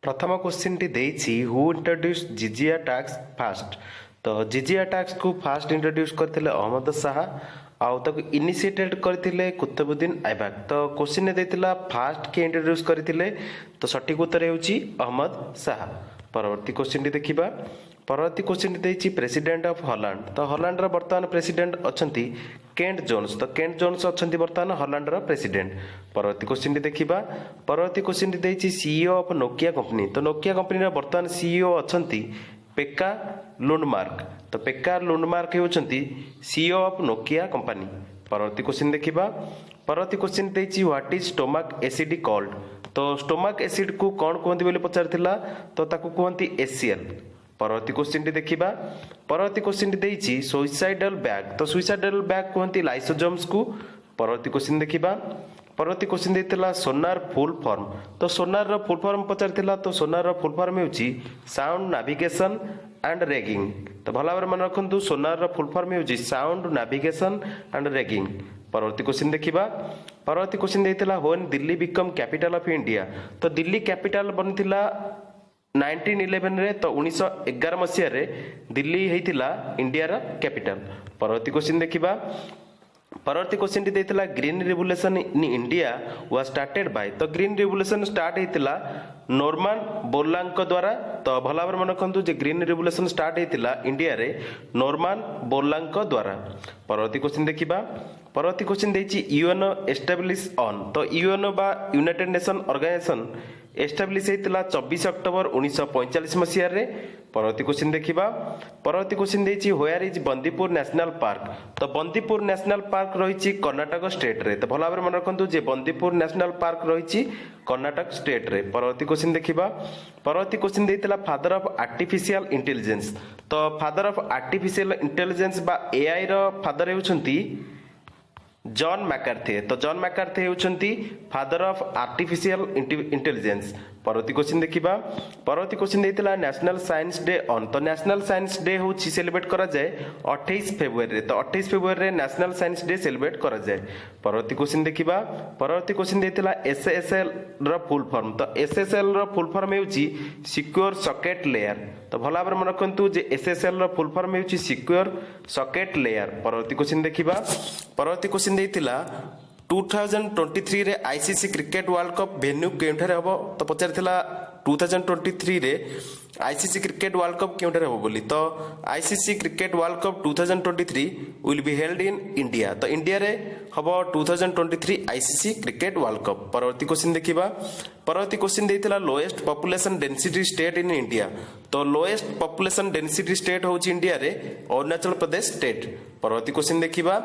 प्रथम क्वेश्चन टी देछि हु इंट्रोड्यूस जिजिया टैक्स फास्ट। तो जिजिया टैक्स को फास्ट इंट्रोड्यूस करथिले अहमद शाह आउ तक इनिशिएटेड करथिले कुतुबुद्दीन ऐबक। तो क्वेश्चन देथिला फास्ट के इंट्रोड्यूस करथिले तो सठिक उत्तर हेउची अहमद शाह। परवर्ती क्वेश्चन टी देखिबा। परवर्ती क्वेश्चन टी देछि प्रेसिडेंट ऑफ हॉलैंड। तो हॉलैंड रो वर्तमान प्रेसिडेंट अछंती केंट जोन्स। तो केंट जोन्स अछंती वर्तमान हॉलैंड रो प्रेसिडेंट। परवर्ती क्वेश्चन टी देखिबा। परवर्ती क्वेश्चन टी देछि सीईओ ऑफ नोकिया कंपनी। तो नोकिया कंपनी रो वर्तमान सीईओ अछंती पेक्का लुंडमार्क। तो पेक्का लुंडमार्क हेउचंती सीईओ ऑफ नोकिया कंपनी। परवर्ती क्वेश्चन देखिबा। परवर्ती क्वेश्चन देछि what is stomach acid called. तो स्टोमक एसिड को कोन कहंती बोली पचारथिला तो ताकू कहंती एसीएल। परवर्ती क्वेश्चन टी देखिबा। परवर्ती क्वेश्चन टी देछि सुइसाइडल बैग। तो सुइसाइडल बैग कहंती लाइसोजोम्स को। परवर्ती क्वेश्चन देखिबा। परवर्ती क्वेश्चन देथिला सोनार फुल फॉर्म। तो सोनार रो फुल फॉर्म पचारथिला तो सोनार रो फुल फॉर्म हेउची साउंड नेविगेशन एंड रैगिंग। तो भला भाबरे मन रखंतु सोनार रो फुल फॉर्म हेउची साउंड नेविगेशन एंड रैगिंग। परवर्ती क्वेश्चन देखिबा। परवर्ती क्वेश्चन देथिला when Delhi become capital of India. तो दिल्ली कैपिटल बनथिला 1911 रे। तो 1911 मसिया रे दिल्ली हेतिला इंडिया रा कैपिटल। परवर्ती क्वेश्चन देखिबा। परवर्ती क्वेश्चन टी देथिला green revolution in India was started by. तो ग्रीन रिवोल्यूशन स्टार्ट हेतिला नॉर्मन बोरलांग द्वारा। तो भला भाबरे मन रखंतु जे ग्रीन रिवोल्यूशन स्टार्ट हेतिला इंडिया रे नॉर्मन बोरलांग द्वारा। परवर्ती क्वेश्चन देखिबा। परवर्ती क्वेश्चन देछि यूएनओ एस्टैब्लिश ऑन। तो यूएनओ बा यूनाइटेड नेशन ऑर्गेनाइजेशन एस्टाब्लिश हेतिला 24 अक्टोबर 1945 मसिया रे। परवर्ती क्वेश्चन देखिबा। परवर्ती क्वेश्चन देछि where is Bandipur national park. तो बंदीपुर नेशनल पार्क रहिछि कर्नाटक स्टेट रे। तो भला भाबरे मन रखंतु जे बंदीपुर नेशनल पार्क रहिछि कर्नाटक स्टेट रे। परवर्ती क्वेश्चन देखिबा। परवर्ती क्वेश्चन देथिला फादर ऑफ आर्टिफिशियल इंटेलिजेंस। तो फादर ऑफ आर्टिफिशियल इंटेलिजेंस बा एआई रो फादर हेउछंती जॉन मैकार्थी। तो जॉन मैकार्थी हेउछंती फादर ऑफ आर्टिफिशियल इंटेलिजेंस। परवर्ती क्वेश्चन देखिबा। परवर्ती क्वेश्चन देथिला नेशनल साइंस डे ऑन। तो नेशनल साइंस डे होछि सेलिब्रेट करा जाय 28 फरवरी रे। तो 28 फरवरी रे नेशनल साइंस डे सेलिब्रेट करा जाय। परवर्ती क्वेश्चन देखिबा। परवर्ती क्वेश्चन देथिला एसएसएल रो फुल फॉर्म। तो एसएसएल रो फुल फॉर्म हेउछि सिक्योर सॉकेट लेयर। तो भला भाबरे मन रखंतु जे एसएसएल रो फुल फॉर्म हेउछि सिक्योर सॉकेट लेयर। परवर्ती क्वेश्चन देखिबा। परवर्ती क्वेश्चन देथिला 2023 रे ICC cricket world cup venue केउठारे हबो। तो पचारथिला 2023 रे आईसीसी क्रिकेट वर्ल्ड कप केउठारे हबो बोली। तो ICC cricket world cup 2023 will be held in India. तो इंडिया रे हबो 2023 आईसीसी क्रिकेट वर्ल्ड कप। परवर्ती क्वेश्चन देखिबा। परवर्ती क्वेश्चन देथिला lowest population density state in India. तो लोएस्ट पॉपुलेशन डेंसिटी स्टेट होची इंडिया रे अरुणाचल प्रदेश स्टेट। परवर्ती क्वेश्चन देखिबा।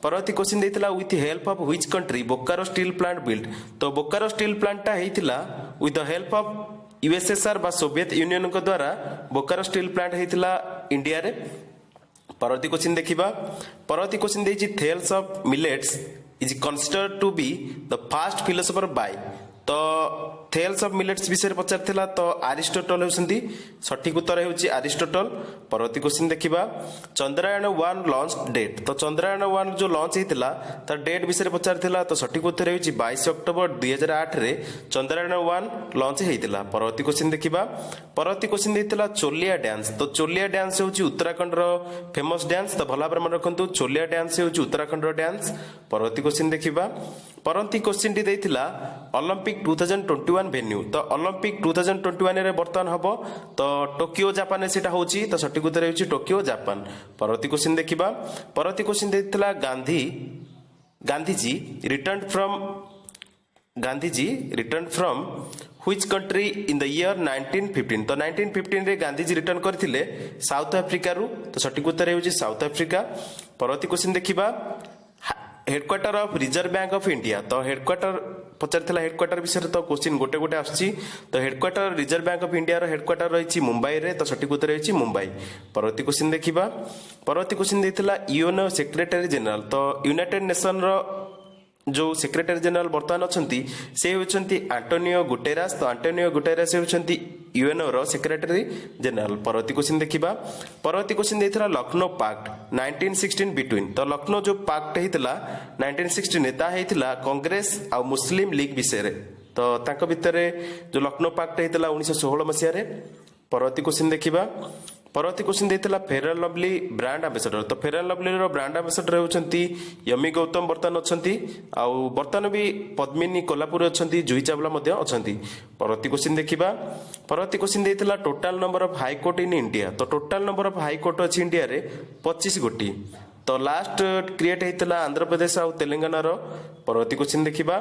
परवर्ती क्वेश्चन देथिला with help of which country Bokaro steel plant build. तो बोकारो स्टील प्लांट टा हेतिला with the help of USSR बा सोवियत यूनियन को द्वारा बोकारो स्टील प्लांट हेतिला इंडिया रे। परवर्ती क्वेश्चन देखिबा। परवर्ती क्वेश्चन देछि Thales of Miletus is considered to be the first philosopher by. तो थेल्स ऑफ मिलेट्स विषय पचारथिला तो अरिस्टोटल हेउसंती सठिक उत्तर हेउची अरिस्टोटल। परवर्ती क्वेश्चन देखिबा। Chandrayaan 1 launch date. तो चंद्रयान 1 जो लॉन्च हेतिला त डेट विषय पचारथिला तो सठिक उत्तर हेउची 22 अक्टोबर 2008 रे चंद्रयान 1 लॉन्च हेतिला। परवर्ती क्वेश्चन देखिबा। परवर्ती क्वेश्चन देथिला चोलिया डांस। तो चोलिया डांस हेउची उत्तराखंड रो फेमस डांस। तो भला भाबरे मन रखंतु चोलिया डांस हेउची उत्तराखंड रो डांस। परवर्ती क्वेश्चन देखिबा। परवर्ती क्वेश्चन टी देथिला ओलंपिक 2021 वेन्यू। तो ओलंपिक 2021 रे वर्तमान हबो तो टोकियो जापान सेटा होची। तो सठिक उत्तर हेउची टोकियो जापान। परवर्ती क्वेश्चन देखिबा। परवर्ती क्वेश्चन देथिला Gandhiji return from which country in the year 1915। तो 1915 रे गांधीजी रिटर्न करथिले साउथ अफ्रीका रु। तो सठिक उत्तर हेउची साउथ अफ्रीका। परवर्ती क्वेश्चन देखिबा। Headquarter of Reserve Bank of India. तो हेडक्वार्टर पचारथिला हेडक्वार्टर विषय तो क्वेश्चन गोटे गोटे आछि। तो headquarter Reserve Bank of India रो हेडक्वार्टर रहिछि मुंबई रे। तो सठिक उत्तर हेछि मुंबई। परवर्ती क्वेश्चन देखिबा। परवर्ती क्वेश्चन देथिला यूएनओ सेक्रेटरी जनरल। तो यूनाइटेड नेशन रो जो सेक्रेटरी जनरल वर्तमान अछंती से होचंती एंटोनियो गुटेरास। तो एंटोनियो गुटेरास होचंती यूएनओ रो सेक्रेटरी जनरल। परवर्ती क्वेश्चन देखिबा। परवर्ती क्वेश्चन देथिला लखनऊ पैक्ट 1916 बिटवीन। तो लखनऊ जो पैक्ट हेतिला 1916 नेता हेतिला कांग्रेस आ मुस्लिम लीग विषय रे। तो तांको भितरे जो लखनऊ पार्क होता 1916 मसीह। परवर्ती क्वेश्चन देखा। परवर्ती क्वेश्चन देता फेयर एंड लवली ब्रांड आंबेसडर। तो फेयर एंड लवली ब्रांड आंबेसडर होती यमी गौतम बर्तमान अच्छा बर्तमान भी पद्मिनी कोल्हापुर अच्छा जूही चावला अच्छा। परवर्ती क्वेश्चन देखा। परवर्ती क्वेश्चन देता total number of high court in India. तो टोटाल नंबर ऑफ हाईकोर्ट अच्छी इंडिया रे 25 गोटी। तो लास्ट क्रिएट होता आंध्र प्रदेश और तेलंगाना। परवर्ती क्वेश्चन देखा।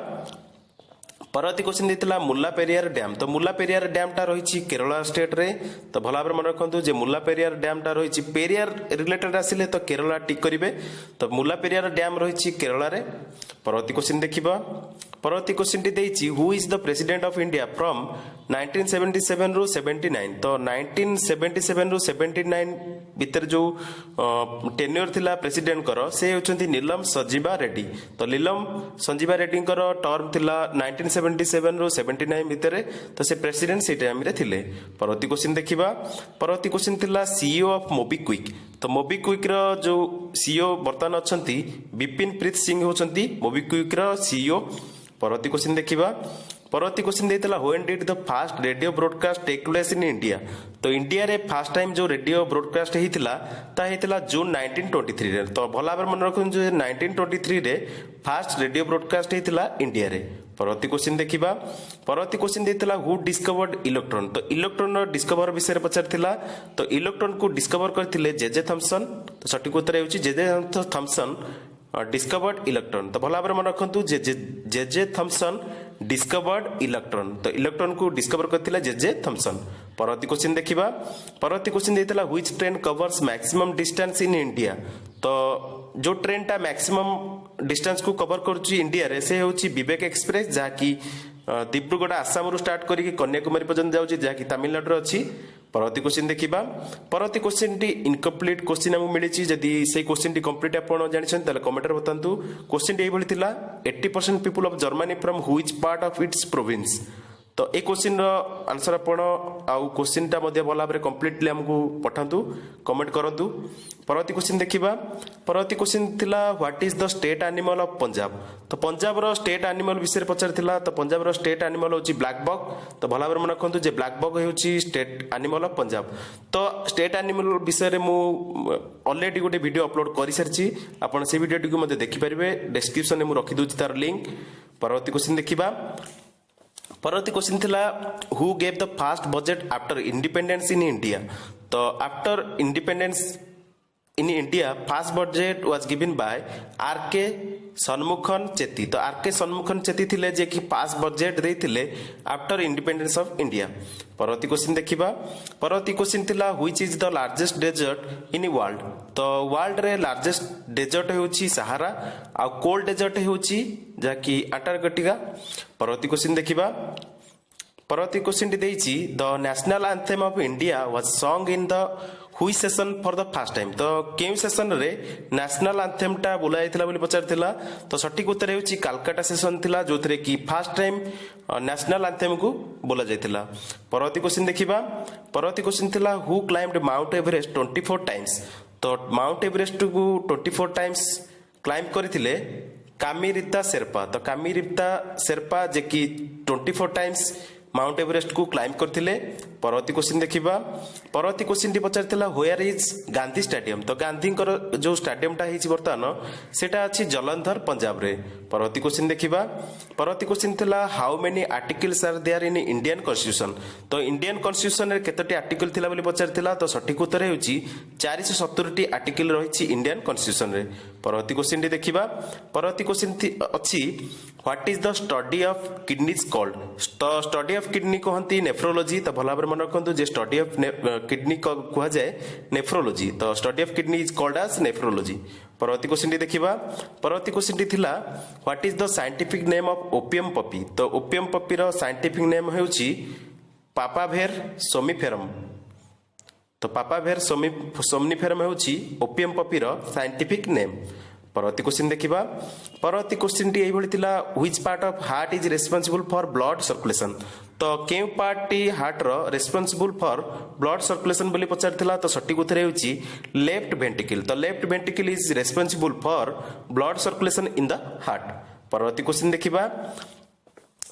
परवर्ती क्वेश्चन देता मुल्ला पेरियार डैम। तो मुल्ला पेरियार डैम टा रही केरला स्टेट रे। तो भल भाव मन रखु जे मुल्ला पेरियार डैम टा रही पेरियार रिलेटेड आसिले तो केरला टिक करेंगे। तो मुल्ला पेरियार डैम रही केरला रे। परवर्ती क्वेश्चन देखा। परवर्ती क्वेश्चन टी देछि who is the president of India from 1977 रु 79। तो 1977 रु 79 भितर जो टेन्योर थिला प्रेसिडेंट कर से होचंती नीलम संजीवा रेड्डी। तो नीलम संजीवा रेड्डी कर टर्म थिला 1977 रु 79 भितर। तो से प्रेसिडेंट से टाइम रे थिले। परवर्ती क्वेश्चन देखिबा। परवर्ती क्वेश्चन थिला सीईओ ऑफ मोबिक्विक। तो मोबिक्विक रो जो सीईओ वर्तमान अछंती विपिन प्रीत सिंह होचंती मोबिक्विक रो सीईओ। परवर्ती क्वेश्चन देखिबा। परवर्ती क्वेश्चन देता when did the first radio broadcast take place in India. तो इंडिया रे फास्ट टाइम जो रेडियो ब्रॉडकास्ट होता ता होता जून 1923 रे। तो भल भाव मन रखु 1923 रे फास्ट रेडियो ब्रॉडकास्ट होता इंडिया रे। परवर्ती क्वेश्चन देखिबा। परवर्ती क्वेश्चन देता हु डिस्कवर्ड इलेक्ट्रॉन। तो इलेक्ट्रॉन डिस्कवर विषय में पचार। तो इलेक्ट्रॉन को डिस्कवर करथिले जे थॉमसन। तो सठिक उत्तर होची जे थॉमसन डिस्कवर्ड इलेक्ट्रॉन। तो भल भाव मन रखु जे थॉमसन डिस्कवर्ड इलेक्ट्रॉन। तो इलेक्ट्रॉन को डिस्कवर करथिले जे थॉमसन। परवर्ती क्वेश्चन देखिबा। परवर्ती क्वेश्चन देता which train covers maximum distance in India. तो जो ट्रेन टा मैक्सिमम डिस्टेंस को कवर करुची इंडिया रे से होची विवेक एक्सप्रेस जहाँकि दिब्रुगढ़ आसाम रु स्टार्ट करिक कन्याकुमारी पर्यंत जाउची जहाँकि तमिलनाडु अच्छी। परवर्ती क्वेश्चन देखिबा। परवर्ती क्वेश्चन टी इनकम्प्लीट क्वेश्चन हमको मिली जदि से क्वेश्चन टी कंप्लीट आपण जानिछन ताले कमेंट रे बतांतु। क्वेश्चन टी एभली थिला 80% people of Germany from which part of its province. तो ए क्वेश्चन रो आंसर आपण आउ क्वेश्चन टा मध्ये भल भाव कंप्लीटली हमको पठांतु कमेंट करंतु। परवर्ती क्वेश्चन देखिबा। परवर्ती क्वेश्चन थिला what is the state animal of Punjab. तो पंजाब रो स्टेट एनिमल विषय पचार थिला। तो पंजाब रो स्टेट एनिमल होची ब्लैक बक। तो भल भाव मन रखंतु जे ब्लैक बक होची स्टेट एनिमल ऑफ पंजाब। तो स्टेट एनिमल विषय रे मु ऑलरेडी गोटे वीडियो अपलोड करि सरची आपण से वीडियो टी को मध्ये देखि परिबे डिस्क्रिप्शन में मु रखि दोची तार लिंक। परवर्ती क्वेश्चन देखिबा। परवर्ती क्वेश्चन थिला who gave the first budget after independence in India. तो after independence in India first budget was given by R K. Shanmukham Chetty. तो आर.के. सन्मुखन चेती थिले जे कि फास्ट बजेट देथिले आफ्टर इंडिपेंडेंस ऑफ इंडिया। परवर्ती क्वेश्चन देखिबा। परवर्ती क्वेश्चन थिला which is the largest desert in world. तो वर्ल्ड रे लार्जेस्ट डेजर्ट होउची सहारा आ कोल्ड डेजर्ट होउची जाकी अंटार्कटिका। परवर्ती क्वेश्चन देखिबा। परवर्ती क्वेश्चन टी देइची the national anthem of India was song in the हुई session for the first time. तो केउ सेशन रे नेशनल एंथम टा बोला जायतिला बोली पचारथिला। तो सठिक उत्तर हेउची कलकत्ता सेशन थिला जोथरे कि फर्स्ट टाइम नेशनल एंथम को बोला जायतिला। परवर्ती क्वेश्चन देखिबा। परवर्ती क्वेश्चन थिला who climbed mount Everest 24 times. तो माउंट एवरेस्ट को 24 टाइम्स क्लाइंब करथिले कामिरिता शेरपा। तो कामिरिता शेरपा जे कि 24 टाइम्स माउंट एवरेस्ट को क्लाइंब करथिले। परवर्ती क्वेश्चन देखिबा। परवर्ती क्वेश्चन टी पचारथिला वेयर इज गांधी स्टेडियम। तो गांधी जो स्टेडियम टा हिची वर्तमान सेटा अछि जलंधर पंजाब रे। परवर्ती क्वेश्चन देखिबा। परवर्ती क्वेश्चन थिला how many articles are there in Indian constitution. तो इंडियन कॉन्स्टिट्यूशन रे केतोटी आर्टिकल थिला बोली पचारथिला। तो सठिक उत्तर हेउची 470 टी आर्टिकल रहिछि इंडियन कॉन्स्टिट्यूशन रे। परवर्ती क्वेश्चन टी देखिबा। परवर्ती क्वेश्चन अछि what is the study of kidneys called. तो स्टडी ऑफ किडनी कहंती नेफ्रोलॉजी। तो भला मन रखंतु जे स्टडी ऑफ किडनी कहा जाए नेफ्रोलॉजी। तो study of kidney is called as nephrology. परवर्ती क्वेश्चन टी देखिबा। परवर्ती क्वेश्चन टी थिला what is the scientific name of opium poppy. तो ओपियम पपी रो साइंटिफिक नेम हेउची पापाभेर सोमिफेरम। तो पापाभेर सोमनिफेरम हेउची ओपियम पपी रो साइंटिफिक नेम। परवर्ती क्वेश्चन देखिबा। परवर्ती क्वेश्चन टी एभली थिला which part of heart is responsible for blood circulation. तो केउ पार्ट टी हार्ट रो रेस्पोंसिबल फॉर ब्लड सर्कुलेशन बोली पचारथिला। तो सठिक उत्तर हेउची लेफ्ट वेंट्रिकल। तो left ventricle is responsible for blood circulation in the heart. परवर्ती क्वेश्चन देखिबा।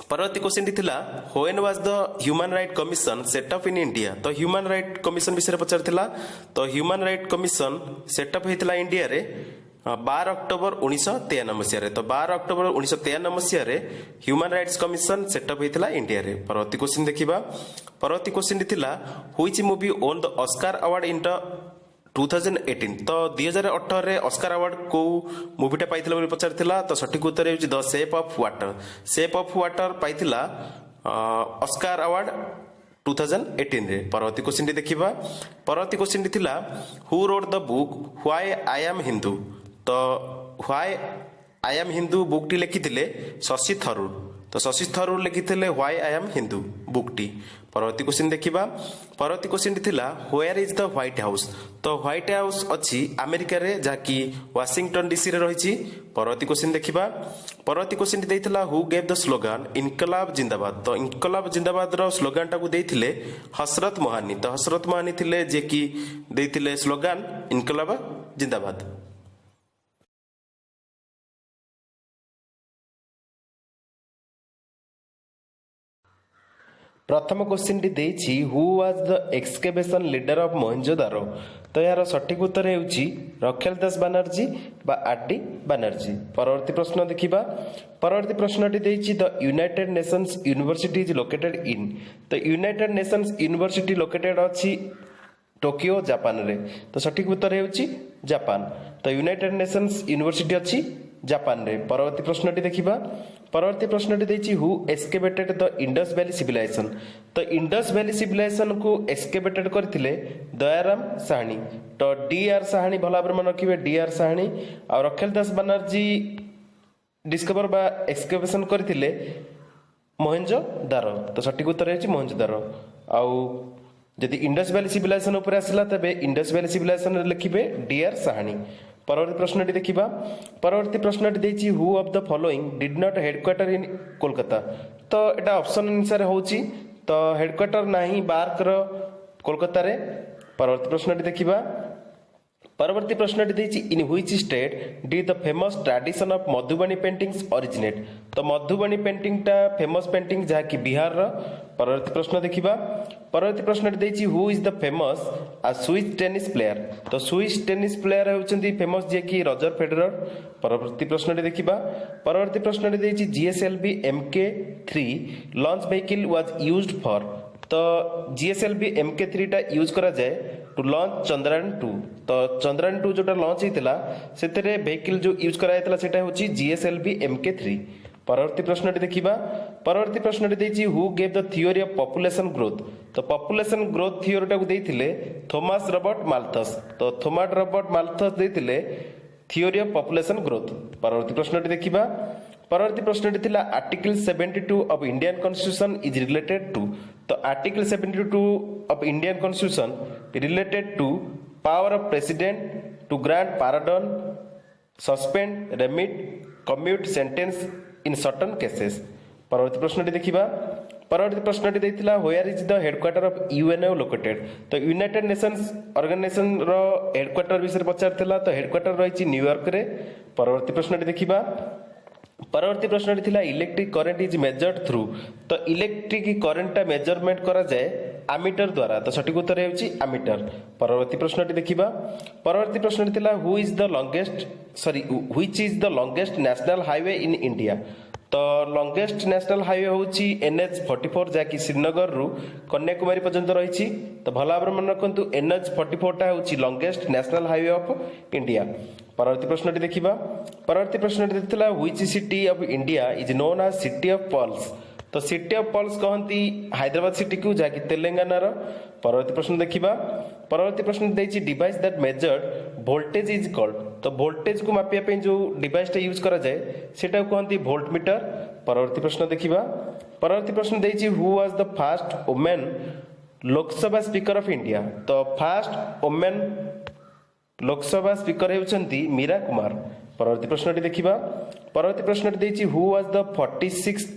परवर्ती क्वेश्चन थिला when was the human right commission setup in India. तो ह्यूमन राइट कमिशन विषय पचार थिला। तो ह्यूमन राइट कमिशन सेटअप होता इंडिया रे 12 अक्टोबर 1953 मसीह। तो 12 अक्टोबर 1953 मसीह ह्यूमन राइट्स कमिशन सेटअप होता इंडिया रे। परवर्ती क्वेश्चन देखिबा। परवर्ती क्वेश्चन थिला which movie own the Oscar award in the 2018। तो 2018 रे ऑस्कार अवार्ड को मूवीटा पाइथिला बोली पचारथिला। तो सठिक उत्तर हेउची the shape of water. Shape of water पाइथिला ऑस्कार अवार्ड 2018 रे। परवर्ती क्वेश्चन देखिबा। परवर्ती क्वेश्चन थिला who wrote the book why I am Hindu. तो why I am Hindu book टी लिखिथिले शशि थरूर। तो शशि थरूर लिखिथिले why I am Hindu book टी। परवर्ती क्वेश्चन देखिबा। परवर्ती क्वेश्चन थिला where is the White House. तो व्हाइट हाउस अछि अमेरिका रे जाकी वाशिंगटन डीसी रे रहिछि। परवर्ती क्वेश्चन देखिबा। परवर्ती क्वेश्चन देइथिला हु गेव द स्लोगन इनकलाब जिंदाबाद। तो इनकलाब जिंदाबाद रो स्लोगन टाकू देइथिले हसरत मोहानी। तो हसरत मोहानी थिले जे कि देइथिले स्लोगन इनकलाब जिंदाबाद। प्रथम क्वेश्चन टी देइछि who was the excavation leader of Mohenjodaro. तो यार सठिक उत्तर हेउछि रखेल दास बनर्जी बा आरडी बनर्जी। परवर्ती प्रश्न देखिबा। परवर्ती प्रश्न टी देइछि the United Nations University is located in. तो यूनाइटेड नेशंस यूनिवर्सिटी लोकेटेड अछि टोकियो जापान रे। तो सठिक उत्तर हेउछि जापान। तो यूनाइटेड नेशंस यूनिवर्सिटी अछि जापान रे। परवर्ती प्रश्न टी देखिबा। परवर्ती प्रश्न टी देइछि who excavated the Indus valley civilisation. तो इंडस वैली सिविलाइजेशन को एक्सकेवेटेड करथिले दयाराम साहनी। तो डी आर साहनी भला भाबरे मन रखिबे डी आर साहनी। आ रखेल दास बनर्जी डिस्कवर बा एक्सकेवेशन करथिले मोहनजोदारो। तो सठिक उत्तर हेछि मोहनजोदारो। आउ यदि इंडस वैली सिविलाइजेशन ऊपर आसिला तबे इंडस वैली सिविलाइजेशन लिखिबे डी आर साहनी। परवर्ती प्रश्न टी देखिबा। परवर्ती प्रश्न टी देइछि who of the following did not headquarter in Kolkata. तो एटा ऑप्शन अनुसार होउछि। तो हेडक्वार्टर नाही बार्क रो कोलकाता रे। परवर्ती प्रश्न टी देखिबा। परवर्ती प्रश्न टी देइछि in which state did the famous tradition of Madhubani paintings originate. तो मधुबनी पेंटिंग टा फेमस पेंटिंग जहा कि बिहार रो। परवर्ती प्रश्न देखिबा। परवर्ती प्रश्न टी देइछि who is the famous uh Swiss tennis player. तो स्विस टेनिस प्लेयर होउछन्ती फेमस जे कि रॉजर फेडरर। परवर्ती प्रश्न टी देखिबा। परवर्ती प्रश्न टी देइछि GSLV MK3 launch vehicle was used for. तो जीएसएलवी MK3 टा यूज करा जाए टू लॉन्च चंद्रयान 2। तो चंद्रयान 2 जोटा लॉन्च हेतिला सेतेरे व्हीकल जो यूज करा हेतिला सेटा होची जीएसएलवी MK3। परवर्ती प्रश्न टी देखिबा। परवर्ती प्रश्न टी देइछि who gave the theory of population growth. तो पॉपुलेशन ग्रोथ थ्योरी टाकू देइथिले थॉमस रॉबर्ट माल्थस। तो थॉमस रॉबर्ट माल्थस देइथिले थ्योरी ऑफ पॉपुलेशन ग्रोथ। परवर्ती प्रश्न टी देखिबा। परवर्ती प्रश्न टी थिला article 72 of Indian constitution is related to. तो article 72 of Indian constitution related to power of president to grant pardon suspend remit commute sentence in certain cases. परवर्ती प्रश्न टी देखिबा। परवर्ती प्रश्न टी देइथिला where is the headquarter of UNO located. तो यूनाइटेड नेशंस ऑर्गेनाइजेशन रो हेडक्वार्टर विषय पचारथिला। तो हेडक्वार्टर रहिछि न्यूयॉर्क रे। परवर्ती प्रश्न टी देखिबा। परवर्ती प्रश्न टी थिला electric current is measured through. तो इलेक्ट्रिक करंट टा मेजरमेंट करा जाए आमीटर द्वारा। तो सठिक उत्तर हेउछि आमीटर। परवर्ती प्रश्न टी देखिबा। परवर्ती प्रश्न टी थिला who is the longest which is the longest national highway in India. तो लॉन्गेस्ट नेशनल हाईवे होउछि NH44 जाकी श्रीनगर रु कन्याकुमारी पर्यंत रहिछि। तो भला भाबरे मन रखंतु NH44 टा होउछि longest national highway of India. परवर्ती प्रश्न टी देखिबा। परवर्ती प्रश्न टी देथिला which city of India is known as city of pearls. तो सिटी ऑफ पर्ल्स कहंती हैदराबाद सिटी को जाकी तेलंगाना रो। परवर्ती प्रश्न देखिबा। परवर्ती प्रश्न देइछि device that measured voltage is called. तो वोल्टेज को मापिया पे जो डिवाइस टा यूज करा जाए सेटा को कहंती वोल्ट मीटर। परवर्ती प्रश्न देखिबा। परवर्ती प्रश्न देइछि who was the first women Lok Sabha speaker of India. तो फर्स्ट वुमेन लोकसभा स्पीकर हेउचंती मीरा कुमार। परवर्ती प्रश्न टी देखिबा। परवर्ती प्रश्न टी देइछि who was the 46th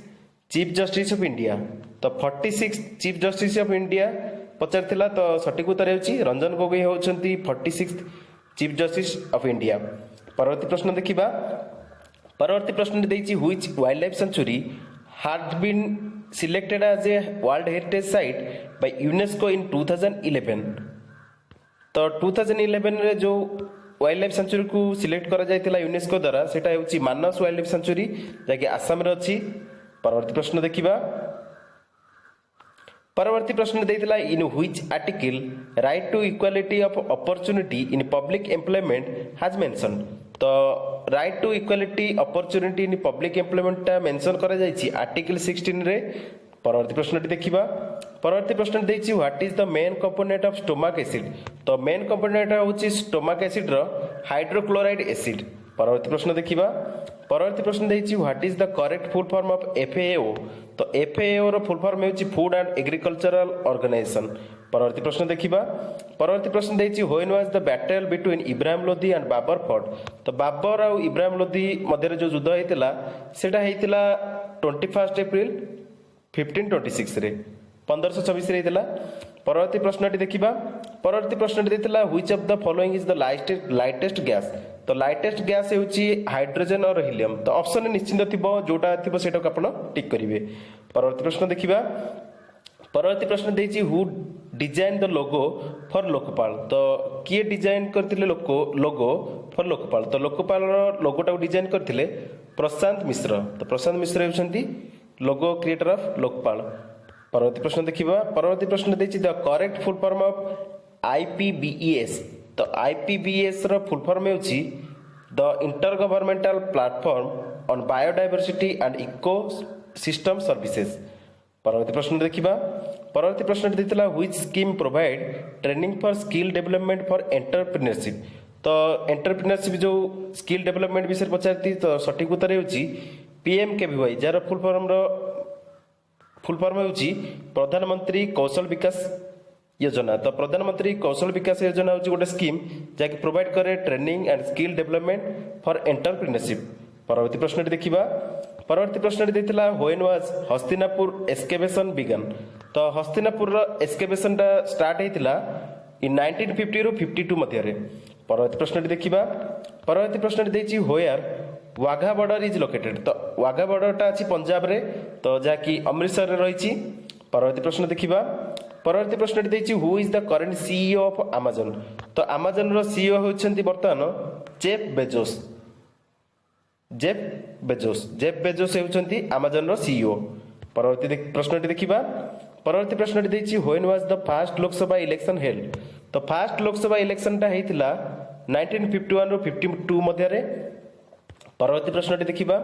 chief justice of India. तो 46th chief justice of India पचारथिला। तो सठिक उत्तर हेउछि रंजन गोगोई होउचंती 46th chief justice of India. परवर्ती प्रश्न देखिबा। परवर्ती प्रश्न देइछि which wild life sanctuary had been selected as a World Heritage Site by UNESCO in 2011. तो 2011 रे जो वाइल्ड लाइफ सेंचुरी को सिलेक्ट करा जायतिला यूनेस्को द्वारा सेटा हेउची मानस वाइल्ड लाइफ सेंचुरी जाकि आसाम रे अछि। परवर्ती प्रश्न देखिबा। परवर्ती प्रश्न देइतिला in which article right to equality of opportunity in public employment has mention. तो right to equality opportunity in public employment टा मेंशन करा जायछि आर्टिकल 16 रे। परवर्ती प्रश्नटी देखिबा। परवर्ती प्रश्न देइछि what is the main component of stomach acid. तो मेन कंपोनेंट होछि स्टोमक एसिड रो हाइड्रोक्लोराइड एसिड। परवर्ती प्रश्न देखिबा। परवर्ती प्रश्न देइछि what is the correct full form of FAO. तो एफएओ रो फुल फॉर्म होछि फूड एंड एग्रीकल्चरल ऑर्गेनाइजेशन। परवर्ती प्रश्न देखिबा। परवर्ती प्रश्न देइछि when was the battle between Ibrahim Lodi and Babur fought. तो बाबर और इब्राहिम लोदी मध्य जो युद्ध हेतिला सेटा हेतिला 21 अप्रैल 1526 रे 1526 रे हेतिला। परवर्ती प्रश्नटी देखिबा। परवर्ती प्रश्नटी देतिला which of the following is the lightest gas. तो लाइटेस्ट गैस हेउची हाइड्रोजन और हीलियम। तो ऑप्शन निश्चित थिबो जोटा थिबो सेटा को आपण टिक करिवे। परवर्ती प्रश्न देखिबा। परवर्ती प्रश्न देइछि who design the logo for Lokpal. तो किए डिजाइन करथिले लोगो फॉर लोकपाल। तो लोकपाल रो लोगोटा डिजाइन करथिले प्रशांत मिश्र। तो प्रशांत मिश्र हेउछंती लोगो क्रिएटर ऑफ लोकपाल। परवर्ती प्रश्न देखिबा। परवर्ती प्रश्न देइछि the correct full form of IPBES. तो आईपीबीएस रो फुल फॉर्म हेउछि the inter governmental platform on biodiversity and ecosystem services. परवर्ती प्रश्न देखिबा। परवर्ती प्रश्न देतिला which scheme provide training for skill development for entrepreneurship. तो एंटरप्रेन्योरशिप जो स्किल डेवलपमेंट विषय पचारती तो सठिक उत्तर हेउछि पीएमकेवीवाई जार फुल फॉर्म हेउछि प्रधानमंत्री कौशल विकास योजना। तो प्रधानमंत्री कौशल विकास योजना होची गोटे स्कीम जाकि प्रोवाइड करे training and skill development for entrepreneurship. परवर्ती प्रश्न देखिबा। परवर्ती प्रश्न देतिला व्हेन वाज हस्तिनापुर एस्केवेशन बिगन। तो हस्तिनापुर रो एस्केवेशन टा स्टार्ट हेतिला इन 1950 रो 52 मध्य रे। परवर्ती प्रश्न देखिबा। परवर्ती प्रश्न देछि होयर वाघा बॉर्डर इज लोकेटेड। तो वाघा बॉर्डर टा अछि पंजाब रे तो जाकि अमृतसर रे रहिछि। परवर्ती प्रश्न देखिबा। परवर्ती प्रश्न देछि who is the current CEO of Amazon. तो अमेजन रो सीईओ होछंती वर्तमान जेफ बेजोस। जेफ बेजोस होछंती अमेजन रो सीईओ। परवर्ती प्रश्न देखिबा। परवर्ती प्रश्न देछि when was the first Lok Sabha election held. तो फर्स्ट लोकसभा इलेक्शन टा हेतिला 1951 रो 52 मध्य रे। परवर्ती प्रश्न देखिबा।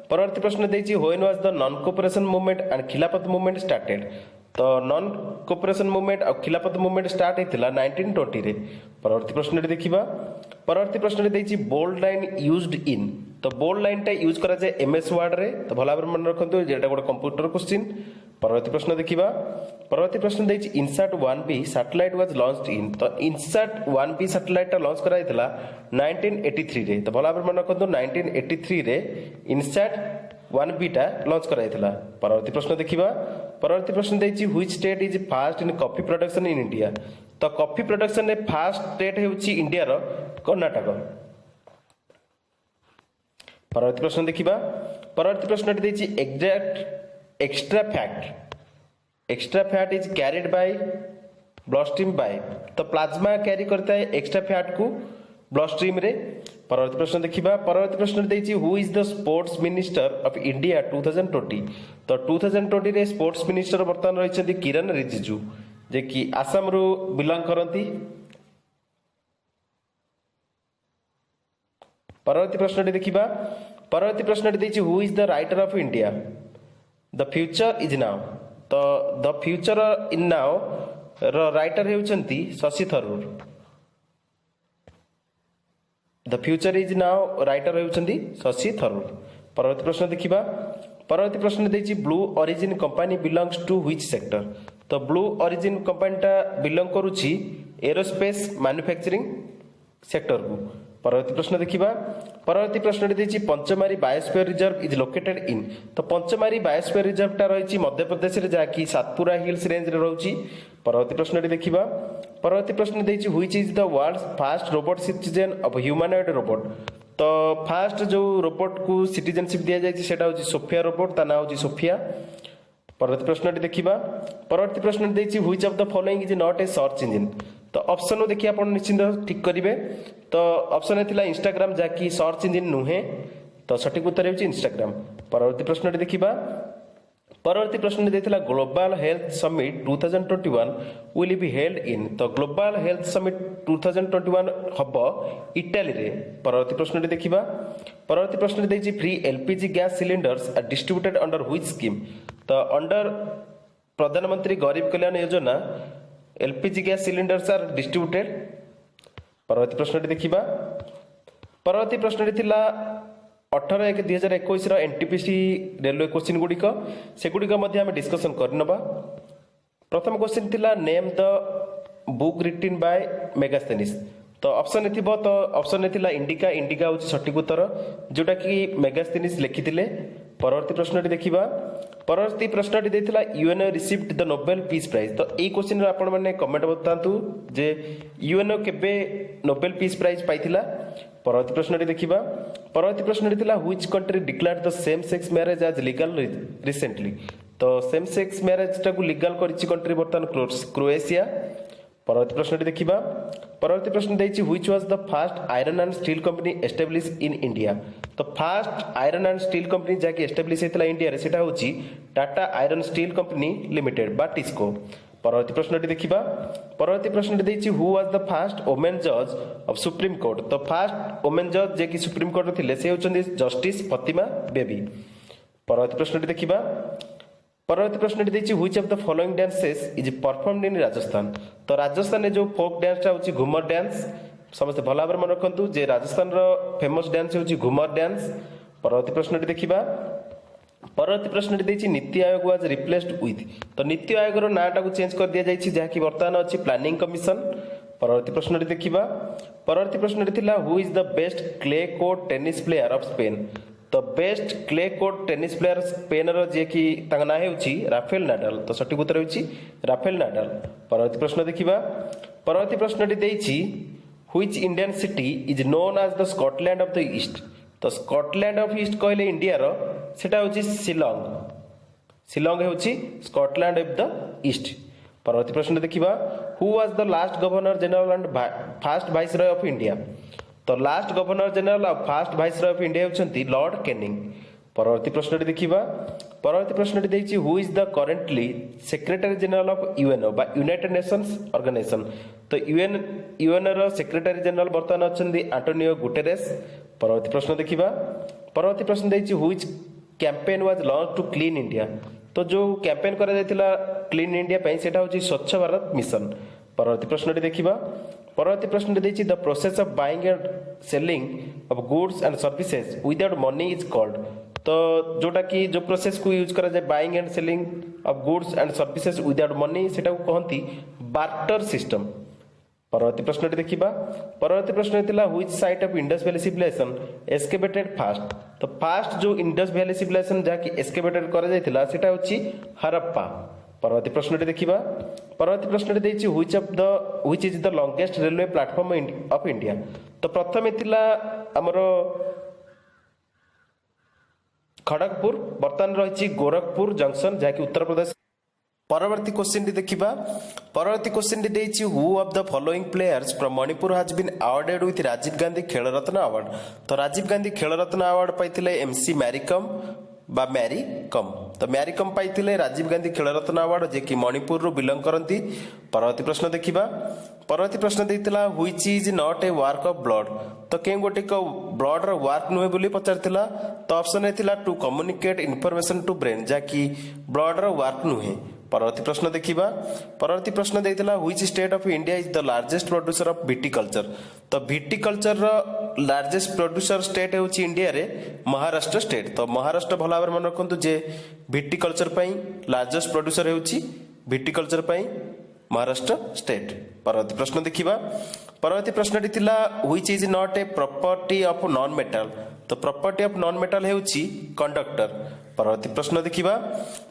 परवर्ती प्रश्न देछि when was the non cooperation movement and Khilafat movement started. तो नॉन कोऑपरेशन मूवमेंट और खिलाफत मूवमेंट स्टार्ट हेतिला 1920 रे। परवर्ती प्रश्न देखिबा। परवर्ती प्रश्न देछि बोल्ड लाइन यूज्ड इन। तो बोल्ड लाइन टा यूज करा जाय एमएस वर्ड रे। तो भला भाबरे मन रखंतु जेटा गोटे कंप्यूटर क्वेश्चन। परवर्ती प्रश्न देखिबा। परवर्ती प्रश्न देछि INSAT 1B satellite was launched in. तो इनसैट 1B सैटेलाइट टा लॉन्च करा हेतिला 1983 रे। तो भला भाबरे मन रखंतु 1983 रे इनसैट 1B टा लॉन्च करा हेतिला। परवर्ती प्रश्न देखिबा। परवर्ती प्रश्न देछि which state is first in coffee production in India. तो कॉफी प्रोडक्शन रे फास्ट स्टेट हेउछि इंडिया रो कर्नाटक। परवर्ती प्रश्न देखिबा। परवर्ती प्रश्न देछि extra fat is carried by blood stream by. तो प्लाज्मा कैरी करता है एक्स्ट्रा फैट को ब्लड स्ट्रीम रे। परवर्ती प्रश्न देखिबा। परवर्ती प्रश्न देछि who is the sports minister of India 2020। तो 2020 रे स्पोर्ट्स मिनिस्टर वर्तमान रहिछथि किरण रिजिजू जे कि आसाम रो बिलोंग करंती। परवर्ती प्रश्न देखिबा। परवर्ती प्रश्न देछि who is the writer of India the future is now. तो द फ्यूचर इन नाउ रो राइटर हेउछंती Shashi Tharoor. The future is now writer हेउछंती शशि थरूर। परवर्ती प्रश्न देखिबा। परवर्ती प्रश्न देछि Blue Origin company belongs to which sector. तो ब्लू ओरिजिन कंपनी टा बिलोंग करूछि एरोस्पेस मैन्युफैक्चरिंग सेक्टर को। परवर्ती प्रश्न देखिबा। परवर्ती प्रश्न देछि Pachmarhi biosphere reserve is located in. तो पंचमारी बायोस्फीयर रिजर्व टा रहिछि मध्य प्रदेश रे जाकी सातपुरा हिल्स रेंज रे रहउछि। परवर्ती प्रश्न देखिबा। परवर्ती प्रश्न देछि which is the world's first robot citizen of humanoid robot. तो फास्ट जो रोबोट को सिटीजनशिप दिया जाए सेटा होची सोफिया रोबोट ता ना होची सोफिया। परवर्ती प्रश्न देखिबा परवर्ती प्रश्न देछि which of the following is not a search engine. तो ऑप्शन देखिए आप निश्चिंत ठीक करेंगे। तो ऑप्शन थिला इंस्टाग्राम जाकि सर्च इंजिन नुहे तो सठिक उत्तर होची इंस्टाग्राम। परवर्ती प्रश्न देखिबा परवर्ती प्रश्न देथिला global health summit 2021 will be held in. तो ग्लोबल हेल्थ समिट 2021 हबो इटाली रे। परवर्ती प्रश्न देखिबा परवर्ती प्रश्न देछि free LPG gas cylinders are distributed under which scheme. तो under Pradhan Mantri Garib Kalyan Yojana LPG gas cylinders are distributed. परवर्ती प्रश्न देखिबा परवर्ती प्रश्न थिला 18/1/2021 एनटीपीसी रेलवे क्वेश्चन गुड़िक से गुड़िक डिस्कसन करनबा। प्रथम क्वेश्चन थिला name the book written by Megasthenes. तो ऑप्शन थिबो तो ऑप्शन थिला इंडिका। इंडिका होची सठिक उत्तर जोटा कि मेगास्थेनिस लिखिथिले। परवर्ती प्रश्न देखिबा परवर्ती प्रश्न देथिला UNO received the Nobel peace prize. तो एई क्वेश्चन रे आपण माने कमेंट बतांतु जे यूएनओ केबे नोबेल पीस प्राइज पाइथिला। परवर्ती प्रश्न देखिबा परवर्ती प्रश्न थिला which country declared the same sex marriage as legal recently. तो सेम सेक्स मैरिज टाकू लीगल करिछि कंट्री बर्तन क्रोएशिया। परवर्ती प्रश्न देखिबा परवर्ती प्रश्न देछि which was the first iron and steel company establish in India. तो first iron and steel company जाकि एस्टैब्लिश हेतला इंडिया रे सेटा होछि Tata iron steel company limited बा टिस्को। परवर्ती प्रश्न देखिबा परवर्ती प्रश्न देछि who was the first women जज ऑफ सुप्रीम कोर्ट। तो फर्स्ट वुमेन जज जे कि सुप्रीम कोर्ट रे थिले से होचंदी जस्टिस फतिमा बेबी। परवर्ती प्रश्न देखिबा परवर्ती प्रश्न देछि which of the following dances is performed in Rajasthan. तो राजस्थान जो फोक डांस होछि घुमर डांस। समस्त भला भाबरे मन रखंतु जे राजस्थान रो फेमस डांस होछि घुमर डांस। परवर्ती प्रश्न देखिबा परवर्ती प्रश्न देछि NITI Aayog was replaced with. तो नीति आयोग रो नाटा को चेंज कर दिया जाइछि जहा कि वर्तमान अछि प्लानिंग कमिशन। परवर्ती प्रश्न देखिबा परवर्ती प्रश्न थिला who is the best clay court tennis player of Spain. तो best clay court tennis player Spain रो जे कि तांग ना हेउछि राफेल नाडाल। तो सठिक उत्तर होछि राफेल नाडाल। परवर्ती प्रश्न देखिबा परवर्ती प्रश्न देछि which Indian city is known as the Scotland of the east. तो स्कॉटलैंड ऑफ ईस्ट कहले इंडिया रो सेटा होछि शिलोंग। शिलोंग होछि स्कॉटलैंड ऑफ द ईस्ट। परवर्ती प्रश्न देखिबा who was the last governor general and first viceroy of India. तो लास्ट गवर्नर जनरल और फर्स्ट वाइसरॉय ऑफ इंडिया होचंती लॉर्ड कैनिंग। परवर्ती प्रश्न देखिबा परवर्ती प्रश्न देछि who is the currently secretary general of UNO बा यूनाइटेड नेशंस ऑर्गेनाइजेशन। तो यूएनओ रो सेक्रेटरी जनरल वर्तमान अछंती एंटोनियो गुटेरेस। परवर्ती प्रश्न देखिबा परवर्ती प्रश्न देछि which campaign was launch to clean India. तो जो कैंपेन करा जायतिला क्लीन इंडिया पई सेटा होछि स्वच्छ भारत मिशन। परवर्ती प्रश्न देखिबा परवर्ती प्रश्न देछि the process of buying and selling of goods and services without money is called. तो जोटा कि जो प्रोसेस को यूज करा जाय buying and selling of goods and services without money सेटा को कहंती बार्टर सिस्टम। परवर्ती प्रश्न देखिबा परवर्ती प्रश्न थिला which site of Indus valley civilization excavated first. तो फास्ट जो इंडस वैली सिविलाइजेशन जा कि एस्केवेटेड करा जायतिला सेटा होछि हरप्पा। परवर्ती प्रश्न देखिबा परवर्ती प्रश्न देछि which is the longest railway platform of India. तो प्रथम थिला हमरो खड़गपुर वर्तमान रही गोरखपुर जंक्शन जहाँकि उत्तर प्रदेश। परवर्ती क्वेश्चन देखिबा परवर्ती क्वेश्चन देछि who of the following players from Manipur has been awarded with Rajiv Gandhi Khel Ratna award. तो राजीव गांधी खेल रत्न अवार्ड पाइथिले एमसी मैरीकम बा मैरी कम। तो मैरी कम पाइथिले राजीव गांधी खेल रत्न अवार्ड जे कि मणिपुर रो बिलोंग करंती। परवर्ती प्रश्न देखिबा परवर्ती प्रश्न देइतिला which is not a work of blood. तो के गोटे को ब्लड रो वर्क नुहे बोली पचारतिला। तो ऑप्शन ए थिला to communicate information to brain जा कि ब्लड रो वर्क नुहे। परवर्ती प्रश्न देखिबा परवर्ती प्रश्न देइतिला which state of India is the largest producer of viticulture. तो विटिकल्चर रो लार्जेस्ट प्रोड्यूसर स्टेट होची इंडिया रे महाराष्ट्र स्टेट। तो महाराष्ट्र भला भाबरे मन रखंतु जे विटिकल्चर पई लार्जेस्ट प्रोड्यूसर होची विटिकल्चर पई महाराष्ट्र स्टेट। परवर्ती प्रश्न देखिबा परवर्ती प्रश्न थिला which is not a property of non metal. तो प्रॉपर्टी ऑफ नॉन मेटल हेउची कंडक्टर। परवर्ती प्रश्न देखिबा।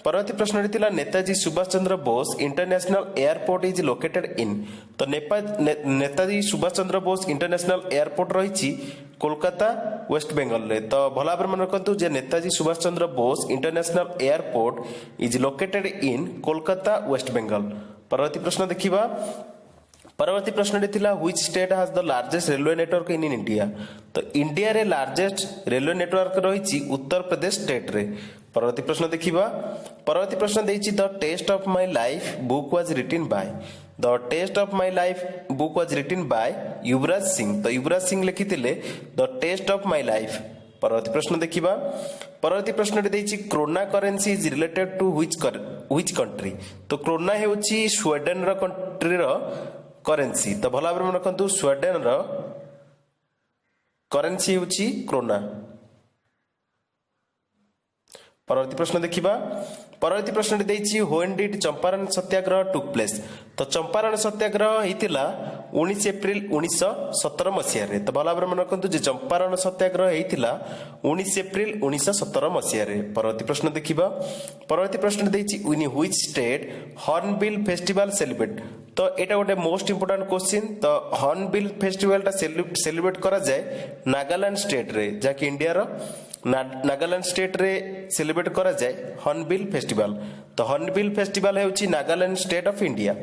परवर्ती प्रश्न थिला Netaji Subhash Chandra Bose international airport is located in. तो नेताजी सुभाष चंद्र बोस इंटरनेशनल एयरपोर्ट रही कोलकाता वेस्ट बेंगल रे। तो भला भाव मन रखु जे Netaji Subhash Chandra Bose international airport is located in Kolkata west Bengal. परवर्ती प्रश्न देखिबा। परवर्ती प्रश्न थिला which state has the largest railway network in India. तो इंडिया रे लार्जेस्ट रेलवे नेटवर्क रही उत्तर प्रदेश स्टेट रे। परवर्ती प्रश्न देखिबा। परवर्ती प्रश्न देछि the taste of my life book was written by. The taste of my life book was written by Yuvraj Singh. तो युवराज सिंह लिखिथिले the taste of my life. परवर्ती प्रश्न देखिबा। परवर्ती प्रश्न देछि krona currency is related to which country. तो क्रोना हेउछि स्वीडेन रो कंट्री रो करेंसी। तो भला भाव मन रखु स्वीडेन रो करेंसी हेउछि क्रोना। परवर्ती प्रश्न देखिबा। परवर्ती प्रश्न देछि when did Champaran Satyagraha took place. तो चंपारण सत्याग्रह हेतिला 19 अप्रैल 1917 मसिया रे। तो भला भाव मन रखु जे चंपारण सत्याग्रह हेतिला 19 अप्रैल 1917 मसिया रे। परवर्ती प्रश्न देखिबा। परवर्ती प्रश्न देछि in which state hornbill festival celebrate. तो एटा गोटे मोस्ट इंपोर्टेंट क्वेश्चन। तो हॉर्नबिल फेस्टिवल टा सेलिब्रेट करा जाए नागालैंड स्टेट रे, जाकि इंडिया रो नागालैंड स्टेट रे सेलिब्रेट करा जाए हॉर्नबिल फेस्टिवल। तो हॉर्नबिल फेस्टिवल हेउची नागालैंड स्टेट ऑफ इंडिया।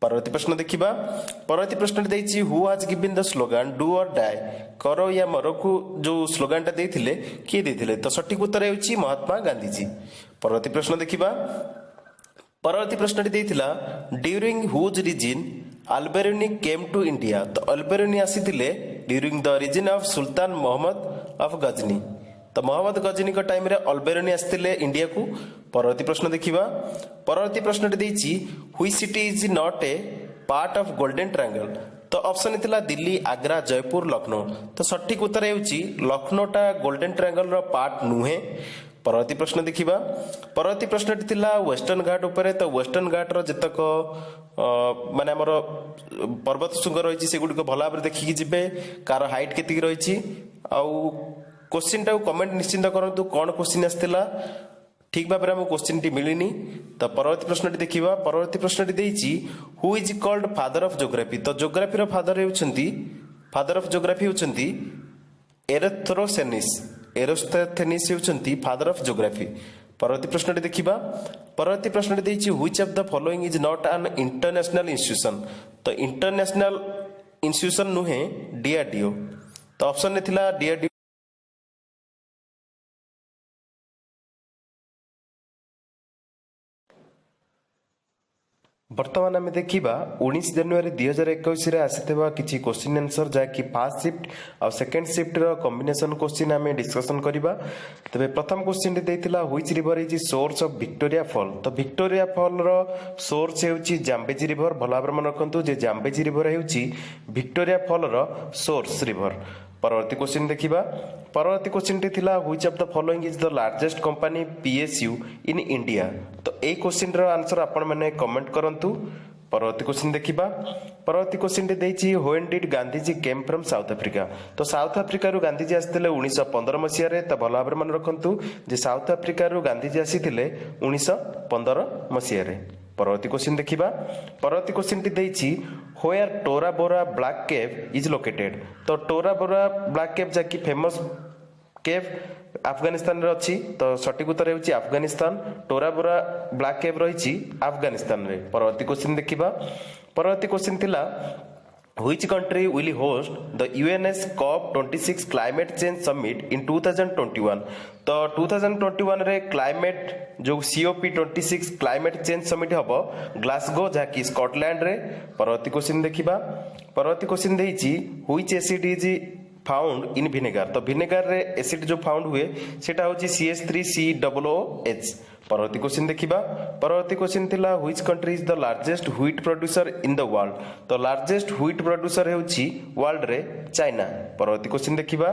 परवर्ती प्रश्न देखिबा। परवर्ती प्रश्न देछि who has given the slogan do or die. करो या मरो को जो स्लोगन टा देथिले किए देथिले। तो सठिक उत्तर हेउची महात्मा गांधी जी। परवर्ती प्रश्न देखिबा। परवर्ती प्रश्न देथिला during whose reign Alberuni came to India. तो अल्बेरुनी आसीथिले during the reign of Sultan Mohammad of Ghazni. तो मोहम्मद गजनी का टाइम रे अल्बेरुनी आस्तिले इंडिया को। परवर्ती प्रश्न देखिबा। परवर्ती प्रश्न देछि which city is not a part of golden triangle. तो ऑप्शन थिला दिल्ली, आग्रा, जयपुर, लखनऊ। तो सठिक उत्तर हेउची लखनऊटा गोल्डन ट्रायंगल रो पार्ट नुहे। परवर्ती प्रश्न देखिबा। परवर्ती प्रश्न थिला वेस्टर्न घाट उपरे। तो वेस्टर्न घाट रो जतक माने हमर पर्वत शृंग रही से गुडिक भला भाव देखिकी जिबे कार हाइट केतिक रही। आउ क्वेश्चन टा कमेंट निश्चिंत करंतु कोन क्वेश्चन आस्तिला ठीक भाव में क्वेश्चन टी मिलिनी। तो परवर्ती प्रश्न देखिबा। परवर्ती प्रश्न देछि who is called father of geography. तो ज्योग्राफी रो फादर हेउछंती फादर ऑफ ज्योग्राफी हेउछंती एरेस्थ्रोथेनिस। एरेस्थ्रोथेनिस हेउछंती फादर ऑफ ज्योग्राफी। परवर्ती प्रश्न देखिबा। परवर्ती प्रश्न देछि which of the following is not an international institution. तो इंटरनेशनल इंस्टीट्यूशन नुहे डीआरडीओ। तो ऑप्शन ने थिला डीआरडीओ। बर्तमान आम देखा 19 जनवरी 2021 आसीथिबा किछि क्वेश्चन आंसर जहाँकि फर्स्ट शिफ्ट और सेकेंड शिफ्ट रो कॉम्बिनेशन क्वेश्चन आम डिस्कशन करबा। तबे प्रथम क्वेश्चन देइतिला which river is source of Victoria fall. तो विक्टोरिया फॉल रो सोर्स हेउची जाम्बेजी रिवर। भला भाव मन रखंतु जे जाम्बेजी रिवर हेउची विक्टोरिया फॉल रो सोर्स रिवर। परवर्ती क्वेश्चन देखिबा। परवर्ती क्वेश्चन टी थिला which of the following is the largest company PSU in India. तो ए क्वेश्चन रो आंसर आपण माने कमेंट करंतु। परवर्ती क्वेश्चन देखिबा। परवर्ती क्वेश्चन टी देछि when did Gandhiji came from South Africa. तो साउथ अफ्रीका रु गांधीजी आस्थिले 1915 मसिया रे। तो भला भाव मन रखंतु जे साउथ अफ्रीका रु गांधीजी आसीथिले 1915 मसिया रे। परवर्ती क्वेश्चन देखिबा। परवर्ती क्वेश्चन टी देछि where Tora Bora black cave is located. तो टोरा बोरा ब्लैक केव जाकी फेमस केव अफगानिस्तान रे अछि। तो सठिक उत्तर हेउछि अफगानिस्तान। टोरा बोरा ब्लैक केव रहिछि अफगानिस्तान रे। परवर्ती क्वेश्चन देखिबा। परवर्ती क्वेश्चन थिला Which country will host the UNS COP26 climate change summit in 2021। तो 2021 रे क्लाइमेट जो COP26 क्लाइमेट चेंज समिट हबो ग्लासगो जहाँकि स्कॉटलैंड रे। परवर्ती क्वेश्चन देखिबा। परवर्ती क्वेश्चन देछि which acid is found in vinegar. तो विनेगर रे एसिड जो फाउंड हुए सेटा होछि CH3COOH। परवर्ती क्वेश्चन देखिबा। परवर्ती क्वेश्चन थिला which country is the largest wheat producer in the world. तो लार्जेस्ट व्हीट प्रोड्यूसर हेउछि वर्ल्ड रे चाइना। परवर्ती क्वेश्चन देखिबा।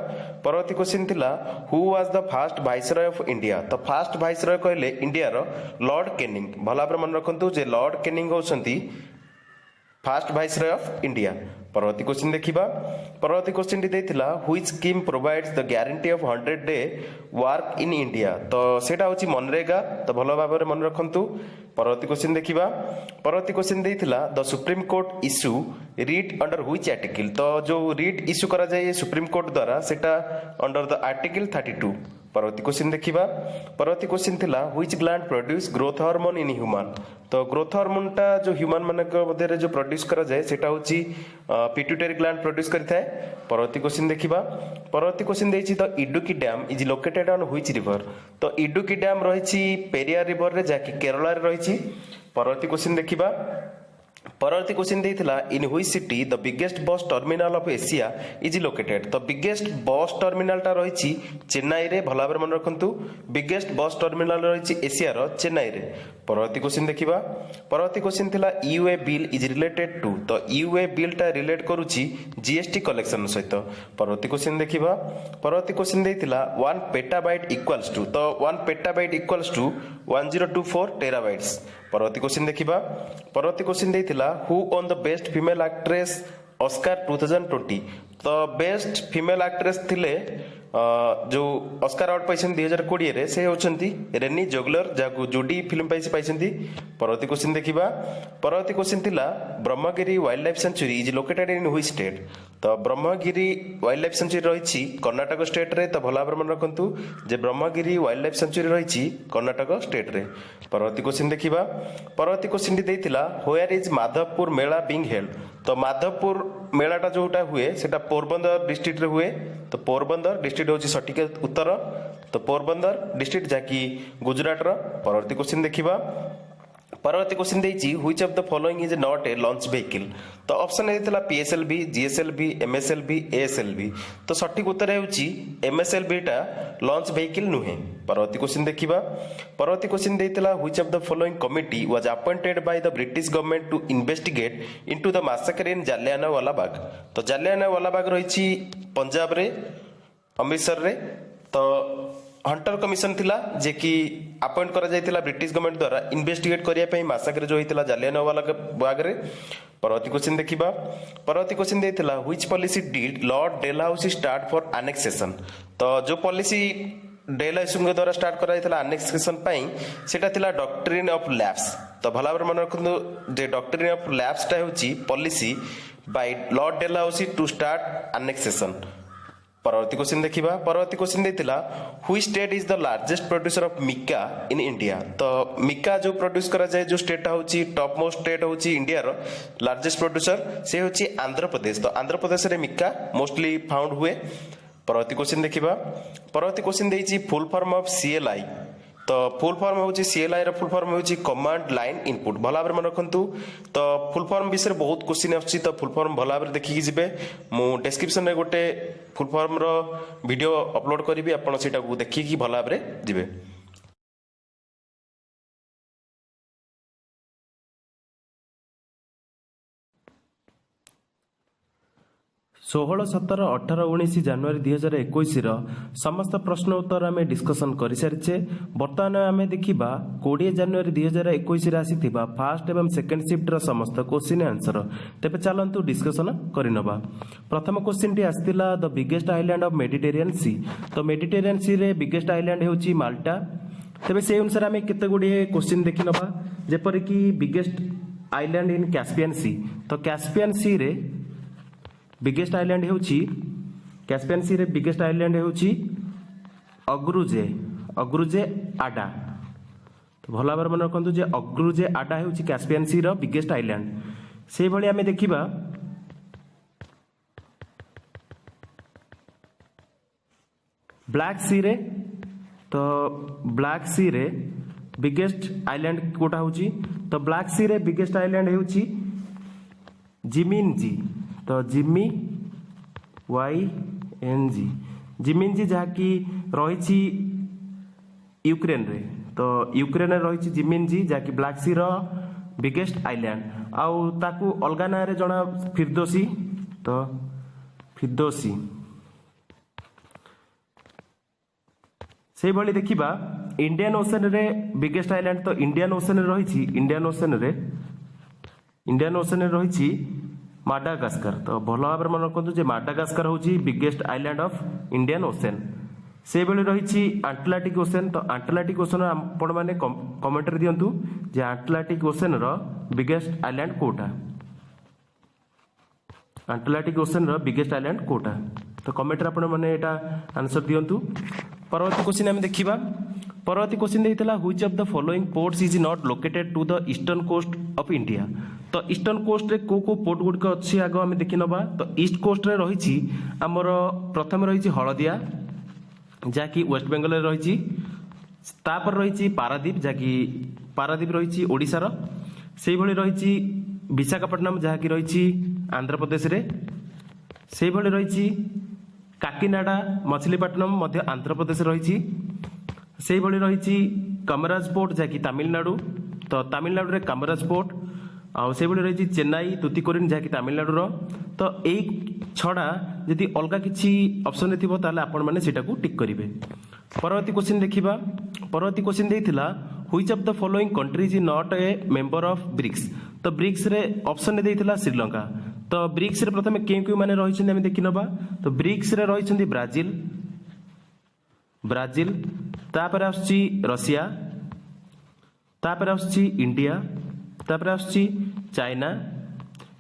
परवर्ती क्वेश्चन थिला who was the first viceroy of India. तो फर्स्ट वाइसरॉय कहले इंडिया रो लॉर्ड कैनिंग। भला भाव मन रखंतु जे लॉर्ड कैनिंग होसंती फर्स्ट वाइसरॉय ऑफ इंडिया। परवर्ती क्वेश्चन देखिबा परवर्ती क्वेश्चन टी देथिला which scheme provides the guarantee of 100 day work in India तो सेटा होची मनरेगा तो भलो भाबरे मन रखंतु परवर्ती क्वेश्चन देखिबा परवर्ती क्वेश्चन देथिला the supreme court issue writ under which article तो जो रीट इश्यू करा जाय सुप्रीम कोर्ट द्वारा सेटा अंडर द आर्टिकल 32 परवर्ती क्वेश्चन देखिबा परवर्ती क्वेश्चन थिला which gland produce growth hormone in human तो ग्रोथ हार्मोन टा जो ह्यूमन मानक मध्य जो प्रोड्यूस करा जाय सेटा होची पिट्यूटरी ग्लैंड प्रोड्यूस करथाय परवर्ती क्वेश्चन देखिबा परवर्ती क्वेश्चन देछि the Idukki dam is located on which river तो इडुकी डैम रहिछि पेरियार रिवर रे जाकी केरला रे रहिछि परवर्ती क्वेश्चन देखिबा परवर्ती क्वेश्चन देथिला in which city the biggest bus terminal of Asia is located तो बिगेस्ट बस टर्मिनल टा रहिछि चेन्नई रे भला भाबरे मन रखंतु बिगेस्ट बस टर्मिनल रहिछि एशिया रो चेन्नई रे परवर्ती क्वेश्चन देखिबा परवर्ती क्वेश्चन थिला यूए बिल इज रिलेटेड टू तो यूए बिल टा रिलेट करूछि जीएसटी कलेक्शन सहित परवर्ती क्वेश्चन देखिबा परवर्ती क्वेश्चन देथिला 1 पेटाबाइट इक्वल्स टू तो 1 पेटाबाइट इक्वल्स टू 1024 टेराबाइट्स परवर्ती क्वेश्चन देखिबा परवर्ती क्वेश्चन देथिला who won the best female actress Oscar 2020 तो बेस्ट फीमेल एक्ट्रेस थिले जो ऑस्कार अवार्ड पाइछन 2020 रे से होचंती रेनी जोगलर जाकु जूडी फिल्म पाइछ पाइछंती परवर्ती क्वेश्चन देखिबा परवर्ती क्वेश्चन थिला Brahmagiri wild life sanctuary is located in which state तो ब्रह्मगिरी वाइल्ड लाइफ सेंचुरी रहिछि कर्नाटक स्टेट रे तो भला भाबरे मन रखंतु जे ब्रह्मगिरी वाइल्ड लाइफ सेंचुरी रहिछि कर्नाटक स्टेट रे परवर्ती क्वेश्चन देखिबा परवर्ती क्वेश्चन टी देथिला where is Madhavpur Mela being held तो माधवपुर मेलाटा जोटा हुए सेटा पोरबंदर डिस्ट्रिक्ट रे हुए तो पोरबंदर डिस्ट्रिक्ट होची सटीक उत्तर तो पोरबंदर डिस्ट्रिक्ट जाकी गुजरात रो परवर्ती क्वेश्चन देखिबा परवर्ती क्वेश्चन देछि which of the following is not a launch vehicle तो ऑप्शन देथिला पीएसएलवी जीएसएलवी एमएसएलवी एएसएलवी तो सटीक उत्तर हेउची एमएसएलवी टा लॉन्च व्हीकल नुहे परवर्ती क्वेश्चन देखिबा परवर्ती क्वेश्चन देथिला which of the following committee was appointed by the British government to investigate into the massacre in Jallianwala Bagh तो जालियानवाला बाग रहिछि पंजाब रे अमृतसर रे तो हंटर कमिशन थिला जे कि अपॉइंट करा जायतिला ब्रिटिश गवर्नमेंट द्वारा इन्वेस्टिगेट करिया पई मासाकर जो होइतिला जालियानवाला बाग रे परवर्ती क्वेश्चन देखिबा परवर्ती क्वेश्चन देथिला which policy did Lord Dalhousie start for annexation तो जो पॉलिसी डेलहाउसी के द्वारा स्टार्ट करा जायतिला एनेक्सेशन पई सेटा थिला डॉक्ट्रिन ऑफ लैप्स तो भला भाबरे मन रखंतु जे डॉक्ट्रिन ऑफ लैप्स टा होची policy by Lord Dalhousie to start annexation परवर्ती क्वेश्चन देखिबा परवर्ती क्वेश्चन देथिला which state is the largest producer of mica in India तो मिका जो प्रोड्यूस करा जाय जो स्टेट होची टॉप मोस्ट स्टेट होची इंडिया रो लार्जेस्ट प्रोड्यूसर से होची आंध्र प्रदेश तो आंध्र प्रदेश रे मिका मोस्टली फाउंड हुए परवर्ती क्वेश्चन देखिबा परवर्ती क्वेश्चन देछि फुल फॉर्म ऑफ सीएलआई तो फुल फॉर्म होची सीएलआई रो फुल फॉर्म होची कमांड लाइन इनपुट भला भाबरे मन रखंतु तो फुल फॉर्म विषय बहुत क्वेश्चन आछि तो फुल फॉर्म भला भाबरे देखि जिबे मु डिस्क्रिप्शन रे गोटे फुल फॉर्म रो वीडियो अपलोड करिवि आपण सेटा को देखि कि भला भाबरे जिबे 16, 17, 18, 19 ଜାନୁଆରୀ 2021 ସମସ୍ତ ପ୍ରଶ୍ନ ଉତ୍ତର ଆମେ ଡିସ୍କସନ କରିସାରିଛେ। ବର୍ତ୍ତମାନ ଆମେ ଦେଖିବା 20 ଜାନୁଆରୀ 2021 ଆସିଥିବା ଫାର୍ଷ୍ଟ ଏବଂ ସେକେଣ୍ଡ ସିଫ୍ଟର ସମସ୍ତ କ୍ୱେଶ୍ଚିନ୍ ଆନ୍ସର। ତେବେ ଚାଲନ୍ତୁ ଡିସ୍କସନ କରିନେବା। ପ୍ରଥମ କ୍ୱେଶ୍ଚିନ୍ଟି ଆସିଥିଲା the biggest island of Mediterranean sea. ତ ମେଡିଟେରିଆନ୍ ସିରେ ବିଗେଷ୍ଟ ଆଇଲ୍ୟାଣ୍ଡ ହେଉଛି ମାଲ୍ଟା। ତେବେ ସେହି ଅନୁସାରେ ଆମେ କେତେ ଗୁଡ଼ିଏ କ୍ୱେଶ୍ଚିନ୍ ଦେଖିନେବା, ଯେପରିକି ବିଗେଷ୍ଟ ଆଇଲ୍ୟାଣ୍ଡ ଇନ୍ କ୍ୟାସ୍ପିଆନ୍ ସି। ତ କ୍ୟାସ୍ପିଆନ୍ ସିରେ बिगेस्ट आइलैंड होची कैस्पियन सी रे बिगेस्ट आइलैंड होची अग्रुजे आडा। तो भला भाव मन रखु जे अग्रुजे आडा होची कैस्पियन सी रो बिगेस्ट आइलैंड। से भली आमे देखिबा ब्लैक सी रे। तो ब्लैक सी रे बिगेस्ट आइलैंड कोटा होची। तो ब्लैक सी रे बिगेस्ट आइलैंड होची जिमिनजी। तो जिमी YNG जिमिनजी जहाँकि रही यूक्रेन रे। तो यूक्रेन रे रही जिमिनजी जहाँकि ब्लैक सी रो बिगेस्ट आइलैंड। आउ ताकू अलगा ना रे जना फिरदोसी। तो फिरदोसी से भली देखिबा इंडियन ओशन रे बिगेस्ट आइलैंड। तो इंडियन ओशन रे रही इंडियन ओशन रे रही ମାଡାଗାସ୍କାର। ତ ଭଲ ଭାବରେ ମନେ ରଖନ୍ତୁ ଯେ ମାଡାଗାସ୍କାର ହେଉଛି biggest island of Indian ocean. ସେଇଭଳି ରହିଛି ଆଣ୍ଟଲାଟିକ୍ ଓସେନ୍। ତ ଆଣ୍ଟଲାଟିକ୍ ଓସେନ୍ ଆପଣମାନେ କମେଣ୍ଟରେ ଦିଅନ୍ତୁ ଯେ ଆଣ୍ଟଲାଟିକ୍ ଓସେନ୍ର ବିଗେଷ୍ଟ ଆଇଲ୍ୟାଣ୍ଡ କୋଉଟା। ଆଣ୍ଟଲାଟିକ୍ ଓସେନ୍ର ବିଗେଷ୍ଟ ଆଇଲ୍ୟାଣ୍ଡ କୋଉଟା, ତ କମେଣ୍ଟରେ ଆପଣମାନେ ଏଇଟା ଆନ୍ସର ଦିଅନ୍ତୁ। ପରବର୍ତ୍ତୀ କ୍ୱେଶ୍ଚିନ୍ ଆମେ ଦେଖିବା। ପରବର୍ତ୍ତୀ କ୍ୱେଶ୍ଚିନ୍ ଦେଇଥିଲା which of the following ports is not located to the eastern coast of India. ତ ଇଷ୍ଟର୍ଣ୍ଣ କୋଷ୍ଟରେ କୋଉ କୋଉ ପୋର୍ଟ ଗୁଡ଼ିକ ଅଛି ଆଗ ଆମେ ଦେଖିନେବା। ତ ଇଷ୍ଟ କୋଷ୍ଟରେ ରହିଛି ଆମର ପ୍ରଥମେ ରହିଛି ହଳଦିଆ, ଯାହାକି ୱେଷ୍ଟ ବେଙ୍ଗଲରେ ରହିଛି। ତାପରେ ରହିଛି ପାରାଦୀପ, ଯାହାକି ପାରାଦୀପ ରହିଛି ଓଡ଼ିଶାର। ସେଇଭଳି ରହିଛି ବିଶାଖାପଟ୍ଟନମ, ଯାହାକି ରହିଛି ଆନ୍ଧ୍ରପ୍ରଦେଶରେ। ସେଇଭଳି ରହିଛି କାକିନାଡା ମଛଲିପଟ୍ଟନମ ମଧ୍ୟ ଆନ୍ଧ୍ରପ୍ରଦେଶରେ ରହିଛି। ସେଇଭଳି ରହିଛି କାମରାଜ ପୋର୍ଟ, ଯାହାକି ତାମିଲନାଡୁ। ତ ତାମିଲନାଡୁରେ କାମରାଜ ପୋର୍ଟ। ଆଉ ସେଇଭଳି ରହିଛି ଚେନ୍ନାଇ ତୁତିକୋରିନ୍, ଯାହାକି ତାମିଲନାଡୁର। ତ ଏଇ ଛଡ଼ା ଯଦି ଅଲଗା କିଛି ଅପସନରେ ଥିବ ତାହେଲେ ଆପଣମାନେ ସେଇଟାକୁ ଟିକ୍ କରିବେ। ପରବର୍ତ୍ତୀ କ୍ୱେଶ୍ଚିନ୍ ଦେଖିବା। ପରବର୍ତ୍ତୀ କ୍ୱେଶ୍ଚିନ୍ ଦେଇଥିଲା which of the following countries is not a member of BRICS. ତ ବ୍ରିକ୍ସରେ ଅପସନରେ ଦେଇଥିଲା ଶ୍ରୀଲଙ୍କା। ତ ବ୍ରିକ୍ସରେ ପ୍ରଥମେ କେଉଁ କେଉଁମାନେ ରହିଛନ୍ତି ଆମେ ଦେଖିନେବା। ତ ବ୍ରିକ୍ସରେ ରହିଛନ୍ତି ବ୍ରାଜିଲ, ତାପରେ ଆସୁଛି ରଷିଆ, ତାପରେ ଆସୁଛି ଇଣ୍ଡିଆ, ତାପରେ ଆସୁଛି ଚାଇନା,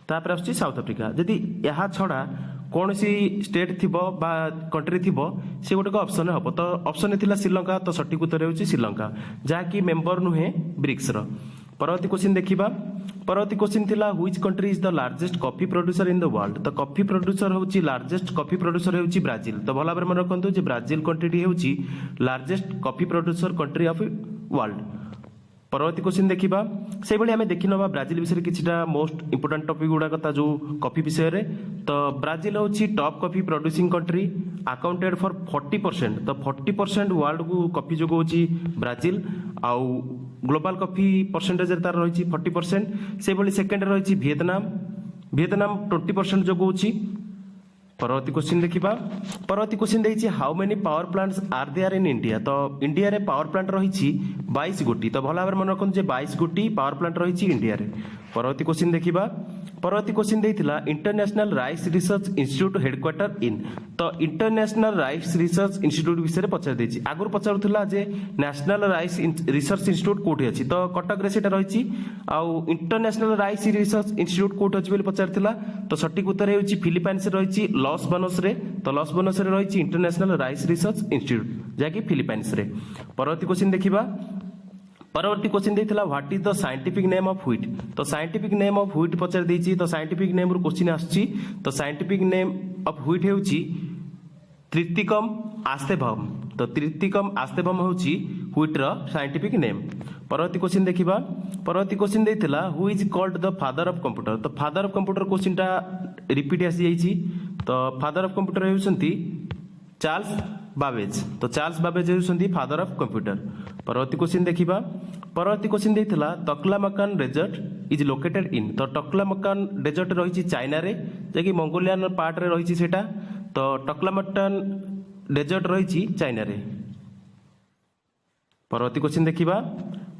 ତାପରେ ଆସୁଛି ସାଉଥ ଆଫ୍ରିକା। ଯଦି ଏହା ଛଡ଼ା କୌଣସି ଷ୍ଟେଟ୍ ଥିବ ବା କଣ୍ଟ୍ରି ଥିବ ସେଗୁଡ଼ିକ ଅପସନରେ ହେବ। ତ ଅପସନରେ ଥିଲା ଶ୍ରୀଲଙ୍କା, ତ ସଠିକ ଉତ୍ତର ହେଉଛି ଶ୍ରୀଲଙ୍କା, ଯାହାକି ମେମ୍ବର ନୁହେଁ ବ୍ରିକ୍ସର। ପରବର୍ତ୍ତୀ କ୍ୱେଶ୍ଚିନ୍ ଦେଖିବା। ପରବର୍ତ୍ତୀ କ୍ୱେଶ୍ଚିନ୍ ଥିଲା which country is the largest coffee producer in the world. ତ କଫି ପ୍ରଡ୍ୟୁସର ହେଉଛି ଲାର୍ଜେଷ୍ଟ କଫି ପ୍ରଡ୍ୟୁସର ହେଉଛି ବ୍ରାଜିଲ। ତ ଭଲ ଭାବରେ ମନେ ରଖନ୍ତୁ ଯେ ବ୍ରାଜିଲ କଣ୍ଟ୍ରିଟି ହେଉଛି largest coffee producer country of world. ପରବର୍ତ୍ତୀ କ୍ୱେଶ୍ଚିନ୍ ଦେଖିବା। ସେଇଭଳି ଆମେ ଦେଖିନେବା ବ୍ରାଜିଲ ବିଷୟରେ କିଛିଟା ମୋଷ୍ଟ ଇମ୍ପୋର୍ଟାଣ୍ଟ ଟପିକ୍ ଗୁଡ଼ାକ ତା ଯେଉଁ କଫି ବିଷୟରେ। ତ ବ୍ରାଜିଲ ହେଉଛି top coffee producing country, accounted for 40%। ତ 40% ୱାର୍ଲଡକୁ କଫି ଯୋଗାଉଛି ବ୍ରାଜିଲ। ଆଉ ଗ୍ଲୋବାଲ କଫି ପରସେଣ୍ଟେଜରେ ତାର ରହିଛି 40%। ସେଇଭଳି ସେକେଣ୍ଡରେ ରହିଛି ଭିଏତନାମ 20% ଯୋଗାଉଛି। ପରବର୍ତ୍ତୀ କ୍ୱେଶ୍ଚିନ୍ ଦେଖିବା। ପରବର୍ତ୍ତୀ କ୍ୱେଶ୍ଚିନ୍ ଦେଇଛି how many power plants are there in India. ତ ଇଣ୍ଡିଆରେ ପାୱାର ପ୍ଲାଣ୍ଟ ରହିଛି 22 ଗୋଟି। ତ ଭଲ ଭାବରେ ମନେ ରଖନ୍ତୁ ଯେ 22 ଗୋଟି ପାୱାର ପ୍ଲାଣ୍ଟ ରହିଛି ଇଣ୍ଡିଆରେ। ପରବର୍ତ୍ତୀ କ୍ୱେଶ୍ଚିନ୍ ଦେଖିବା। ପରବର୍ତ୍ତୀ କ୍ୱେଶ୍ଚିନ୍ ଦେଇଥିଲା international rice research institute headquarter in. ତ ଇଣ୍ଟରନ୍ୟାସନାଲ ରାଇସ୍ ରିସର୍ଚ୍ଚ ଇନଷ୍ଟିଚ୍ୟୁଟ୍ ବିଷୟରେ ପଚାରି ଦେଇଛି। ଆଗରୁ ପଚାରୁଥିଲା ଯେ ନ୍ୟାସନାଲ ରାଇସ୍ ରିସର୍ଚ୍ଚ ଇନଷ୍ଟିଚ୍ୟୁଟ୍ କୋଉଠି ଅଛି, ତ କଟକରେ ସେଇଟା ରହିଛି। ଆଉ ଇଣ୍ଟରନ୍ୟାସନାଲ ରାଇସ୍ ରିସର୍ଚ୍ଚ ଇନଷ୍ଟିଚ୍ୟୁଟ୍ କୋଉଠି ଅଛି ବୋଲି ପଚାରିଥିଲା। ତ ସଠିକ ଉତ୍ତର ହେଉଛି ଫିଲିପାଇନ୍ସରେ ରହିଛି ଲସ୍ ବନସରେ। ତ ଲସ୍ ବନସରେ ରହିଛି ଇଣ୍ଟରନ୍ୟାସନାଲ ରାଇସ୍ ରିସର୍ଚ୍ଚ ଇନଷ୍ଟିଚ୍ୟୁଟ୍, ଯାହାକି ଫିଲିପାଇନ୍ସରେ। ପରବର୍ତ୍ତୀ କ୍ୱେଶ୍ଚିନ୍ ଦେଖିବା। ପରବର୍ତ୍ତୀ କ୍ୱେଶ୍ଚିନ୍ ଦେଇଥିଲା what is the scientific name of wheat. ତ ସାଇଣ୍ଟିଫିକ୍ ନେମ୍ ଅଫ୍ ହ୍ୱିଟ୍ ପଚାରି ଦେଇଛି। ତ ସାଇଣ୍ଟିଫିକ୍ ନେମ୍ରୁ କ୍ୱେଶ୍ଚିନ୍ ଆସୁଛି। ତ ସାଇଣ୍ଟିଫିକ୍ ନେମ୍ ଅଫ୍ ହ୍ୱିଟ୍ ହେଉଛି ତ୍ରିତିକମ୍ ଆସ୍ତେଭମ୍। ତ ତ୍ରିତିକମ୍ ଆସ୍ତେଭମ୍ ହେଉଛି ହ୍ୱିଟ୍ର ସାଇଣ୍ଟିଫିକ୍ ନେମ୍। ପରବର୍ତ୍ତୀ କ୍ୱେଶ୍ଚିନ୍ ଦେଖିବା। ପରବର୍ତ୍ତୀ କ୍ୱେଶ୍ଚିନ୍ ଦେଇଥିଲା who is called the father of computer. ତ ଫାଦର ଅଫ୍ କମ୍ପ୍ୟୁଟର କ୍ୱେଶ୍ଚିନ୍ଟା ରିପିଟ୍ ଆସିଯାଇଛି। ତ ଫାଦର ଅଫ୍ କମ୍ପ୍ୟୁଟର ହେଉଛନ୍ତି ଚାର୍ଲସ ବାବେଜ। ତ ଚାର୍ଲସ ବାବେଜ ହେଉଛନ୍ତି ଫାଦର ଅଫ୍ କମ୍ପ୍ୟୁଟର। ପରବର୍ତ୍ତୀ କ୍ୱେଶ୍ଚିନ୍ ଦେଖିବା। ପରବର୍ତ୍ତୀ କ୍ୱେଶ୍ଚିନ୍ ଦେଇଥିଲା ଟକ୍ଲାମାକାନ ଡେଜର୍ଟ ଇଜ୍ ଲୋକେଟେଡ୍ ଇନ୍। ତ ଟକ୍ଲାମାକାନ ଡେଜର୍ଟ ରହିଛି ଚାଇନାରେ, ଯାହାକି ମଙ୍ଗୋଲିଆନ ପାର୍ଟରେ ରହିଛି ସେଇଟା। ତ ଟକ୍ଲାମାକାନ ଡେଜର୍ଟ ରହିଛି ଚାଇନାରେ। ପରବର୍ତ୍ତୀ କ୍ୱେଶ୍ଚିନ୍ ଦେଖିବା।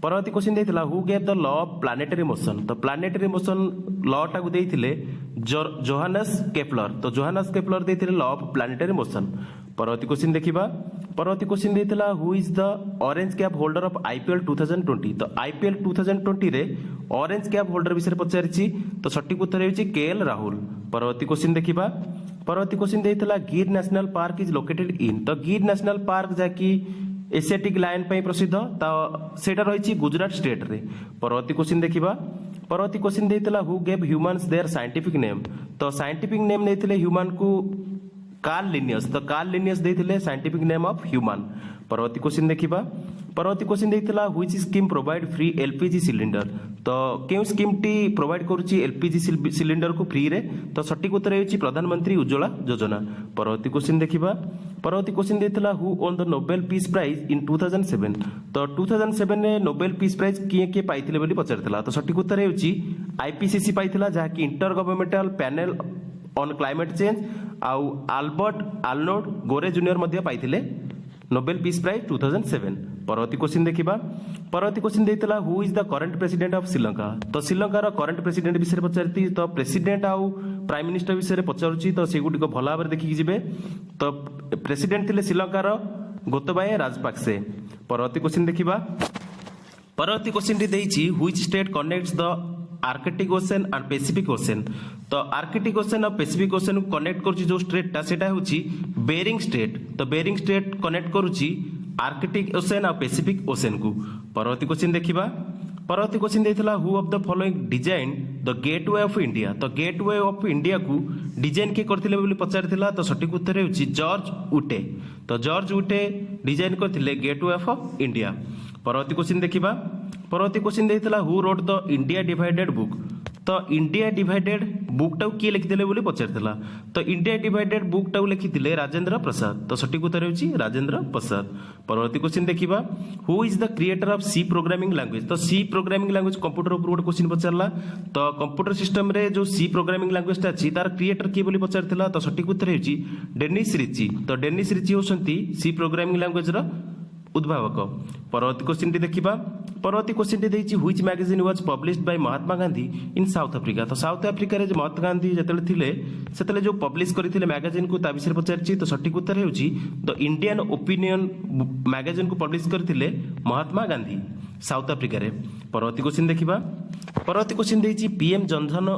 ପରବର୍ତ୍ତୀ କ୍ୱେଶ୍ଚିନ୍ ଦେଇଥିଲା who gave the law of planetary motion. ତ ପ୍ଲାନେଟାରୀ ମୋସନ୍ ଲଟାକୁ ଦେଇଥିଲେ ଜୋହାନସ୍ କେପ୍ଲର। ତ ଜୋହାନସ୍ କେପ୍ଲର ଦେଇଥିଲେ ଲ ଅଫ୍ ପ୍ଲାନେଟାରୀ ମୋସନ୍। ପରବର୍ତ୍ତୀ କ୍ୱେଶ୍ଚିନ୍ ଦେଖିବା। ପରବର୍ତ୍ତୀ କ୍ୱେଶ୍ଚିନ୍ ଦେଇଥିଲା who is the orange cap holder of IPL 2020। ତ IPL 2020ରେ ଅରେଞ୍ଜ କ୍ୟାପ୍ ହୋଲ୍ଡର ବିଷୟରେ ପଚାରିଛି। ତ ସଠିକ ଉତ୍ତର ହେଉଛି KL ରାହୁଲ। ପରବର୍ତ୍ତୀ କ୍ୱେଶ୍ଚିନ୍ ଦେଖିବା। ପରବର୍ତ୍ତୀ କ୍ୱେଶ୍ଚିନ୍ ଦେଇଥିଲା Gir national park is located in. ତ ଗିର୍ ନ୍ୟାସନାଲ ପାର୍କ ଯାହାକି ଏସିଆଟିକ୍ ଲାୟନ ପାଇଁ ପ୍ରସିଦ୍ଧ, ତ ସେଇଟା ରହିଛି ଗୁଜରାଟ ଷ୍ଟେଟ୍ରେ। ପରବର୍ତ୍ତୀ କ୍ୱେଶ୍ଚିନ୍ ଦେଖିବା। ପରବର୍ତ୍ତୀ କ୍ୱେଶ୍ଚିନ୍ ଦେଇଥିଲା who gave humans their scientific name. ତ ସାଇଣ୍ଟିଫିକ୍ ନେମ୍ ଦେଇଥିଲେ ହ୍ୟୁମାନ୍କୁ କାର୍ଲ ଲିନିୟସ୍। ତ କାର୍ଲ ଲିନିୟସ୍ ଦେଇଥିଲେ ସାଇଣ୍ଟିଫିକ୍ ନେମ୍ ଅଫ୍ ହ୍ୟୁମାନ୍। ପରବର୍ତ୍ତୀ କ୍ୱେଶ୍ଚିନ୍ ଦେଖିବା। ପରବର୍ତ୍ତୀ କ୍ୱେଶ୍ଚିନ୍ ଦେଇଥିଲା which scheme provide free LPG cylinder. ତ କେଉଁ ସ୍କିମ୍ଟି ପ୍ରୋଭାଇଡ୍ କରୁଛି LPG ସିଲିଣ୍ଡରକୁ ଫ୍ରିରେ। ତ ସଠିକ ଉତ୍ତର ହେଉଛି ପ୍ରଧାନମନ୍ତ୍ରୀ ଉଜ୍ଜଳା ଯୋଜନା। ପରବର୍ତ୍ତୀ କ୍ୱେଶ୍ଚିନ୍ ଦେଖିବା। ପରବର୍ତ୍ତୀ କ୍ୱେଶ୍ଚିନ୍ ଦେଇଥିଲା who won the Nobel peace prize in 2007। ତ 2007ରେ ନୋବେଲ ପିସ୍ ପ୍ରାଇଜ୍ କିଏ କିଏ ପାଇଥିଲେ ବୋଲି ପଚାରିଥିଲା। ତ ସଠିକ ଉତ୍ତର ହେଉଛି IPCC ପାଇଥିଲା, ଯାହାକି inter governmental panel on climate change. ଆଉ ଆଲବର୍ଟ ଆର୍ନୋଲ୍ଡ ଗୋରେ ଜୁନିୟର ମଧ୍ୟ ପାଇଥିଲେ ନୋବେଲ ପିସ୍ ପ୍ରାଇଜ୍ 2007। ପରବର୍ତ୍ତୀ କ୍ୱେଶ୍ଚିନ୍ ଦେଖିବା। परवर्ती क्वेश्चन देइतला who is the current president of Sri Lanka तो श्रीलंकार करंट प्रेसिडेंट विषय पचारती तो प्रेसिडेंट आउ प्राइम मिनिस्टर विषय पचारुची तो सेगुटिक भल भाव देखिकी जिवे तो प्रेसिडेंट थिले श्रीलंकार गोतबाया राजपाक्से। परवर्ती क्वेश्चन देखिबा परवर्ती क्वेश्चन टी देइछि which strait connects the Arctic Ocean and Pacific Ocean तो आर्कटिक ओशन और पैसिफिक ओशन को कनेक्ट करूची जो स्टेट टा सेटा होची बेरिंग स्टेट तो बेरिंग स्टेट कनेक्ट करूची आर्कटिक ओशन और पैसिफिक ओशन को। परवर्ती क्वेश्चन देखिबा परवर्ती क्वेश्चन देइथला who of the following design the Gateway of India तो गेटवे ऑफ इंडिया को डिजाइन के करथिले बोली पचारथिला तो सटीक उत्तर हेउची जॉर्ज उटे तो जॉर्ज उटे डिजाइन करथिले गेटवे ऑफ इंडिया। परवर्ती क्वेश्चन देखिबा परवर्ती क्वेश्चन देइथला who wrote the India divided book तो इंडिया डिवाइडेड बुक टाउ किए लिखिथिले बोली पचारथिला तो इंडिया डिवाइडेड बुक टाउ लिखिथिले राजेंद्र प्रसाद तो सटीक उत्तर हेउची राजेंद्र प्रसाद। परवर्ती क्वेश्चन देखिबा who is the creator of C programming language तो सी प्रोग्रामिंग लैंग्वेज कंप्यूटर ऊपर गोटे क्वेश्चन पचारला तो कंप्यूटर सिस्टम रे जो सी प्रोग्रामिंग लैंग्वेज टा अछि तार क्रिएटर किए बोली पचारथिला तो सटीक उत्तर हेउची डेनिस रिची तो डेनिस रिची होसंती सी प्रोग्रामिंग लैंग्वेज रो उद्भावक। परवर्ती क्वेश्चन टी देखिबा परवर्ती क्वेश्चन टी देइछि which magazine was published by Mahatma Gandhi in South Africa तो साउथ अफ्रीका रे जो महात्मा गांधी जतले थिले सेतले जो पब्लिश करथिले मैगजीन को ता विषय पचारछि तो सटीक उत्तर हेउछि द इंडियन ओपिनियन मैगजीन को पब्लिश करथिले महात्मा गांधी साउथ अफ्रीका रे। परवर्ती क्वेश्चन देखिबा परवर्ती क्वेश्चन देइछि पीएम जनधन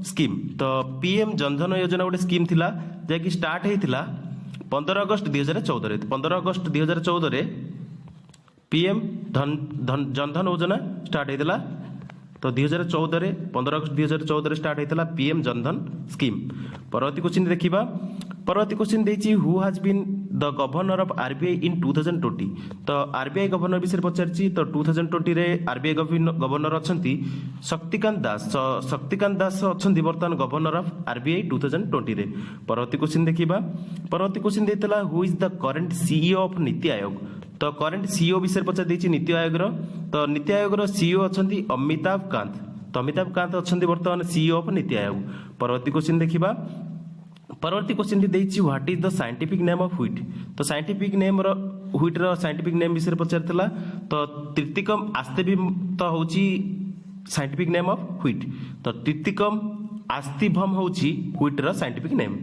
स्कीम तो पीएम जनधन योजना गोटे स्कीम थिला जे कि स्टार्ट हेतिला 15 अगस्त 2014 रे 15 अगस्त 2014 रे पीएम जनधन योजना स्टार्ट होता तो 2014 रे 15 अगस्त 2014 रे स्टार्ट होता पीएम जनधन स्कीम। परवर्ती क्वेश्चन देखिबा परवर्ती क्वेश्चन देइछि who has been the governor of RBI in 2020 तो आरबीआई गवर्नर विषय पचारछि तो 2020 रे आरबीआई गवर्नर अछंती शक्तिकांत दास अछंती वर्तमान गवर्नर ऑफ आरबीआई 2020 रे। परवर्ती क्वेश्चन देखिबा परवर्ती क्वेश्चन देतला who is the current CEO of NITI Aayog तो करंट सीईओ विषय पचार देछि नीति आयोग रो तो नीति आयोग रो सीईओ अछंती अमिताभ कांत तो अमिताभ कांत अछंती वर्तमान सीईओ ऑफ नीति आयोग। परवर्ती क्वेश्चन देखिबा परवर्ती क्वेश्चन टी देइछि what is the scientific name of wheat तो साइंटिफिक नेम रो व्हीट रो साइंटिफिक नेम विषय पचारथिला तो तृतीयकम आस्तेभिम तो होची साइंटिफिक नेम ऑफ व्हीट तो तृतीयकम आस्तिभम होची व्हीट रो साइंटिफिक नेम।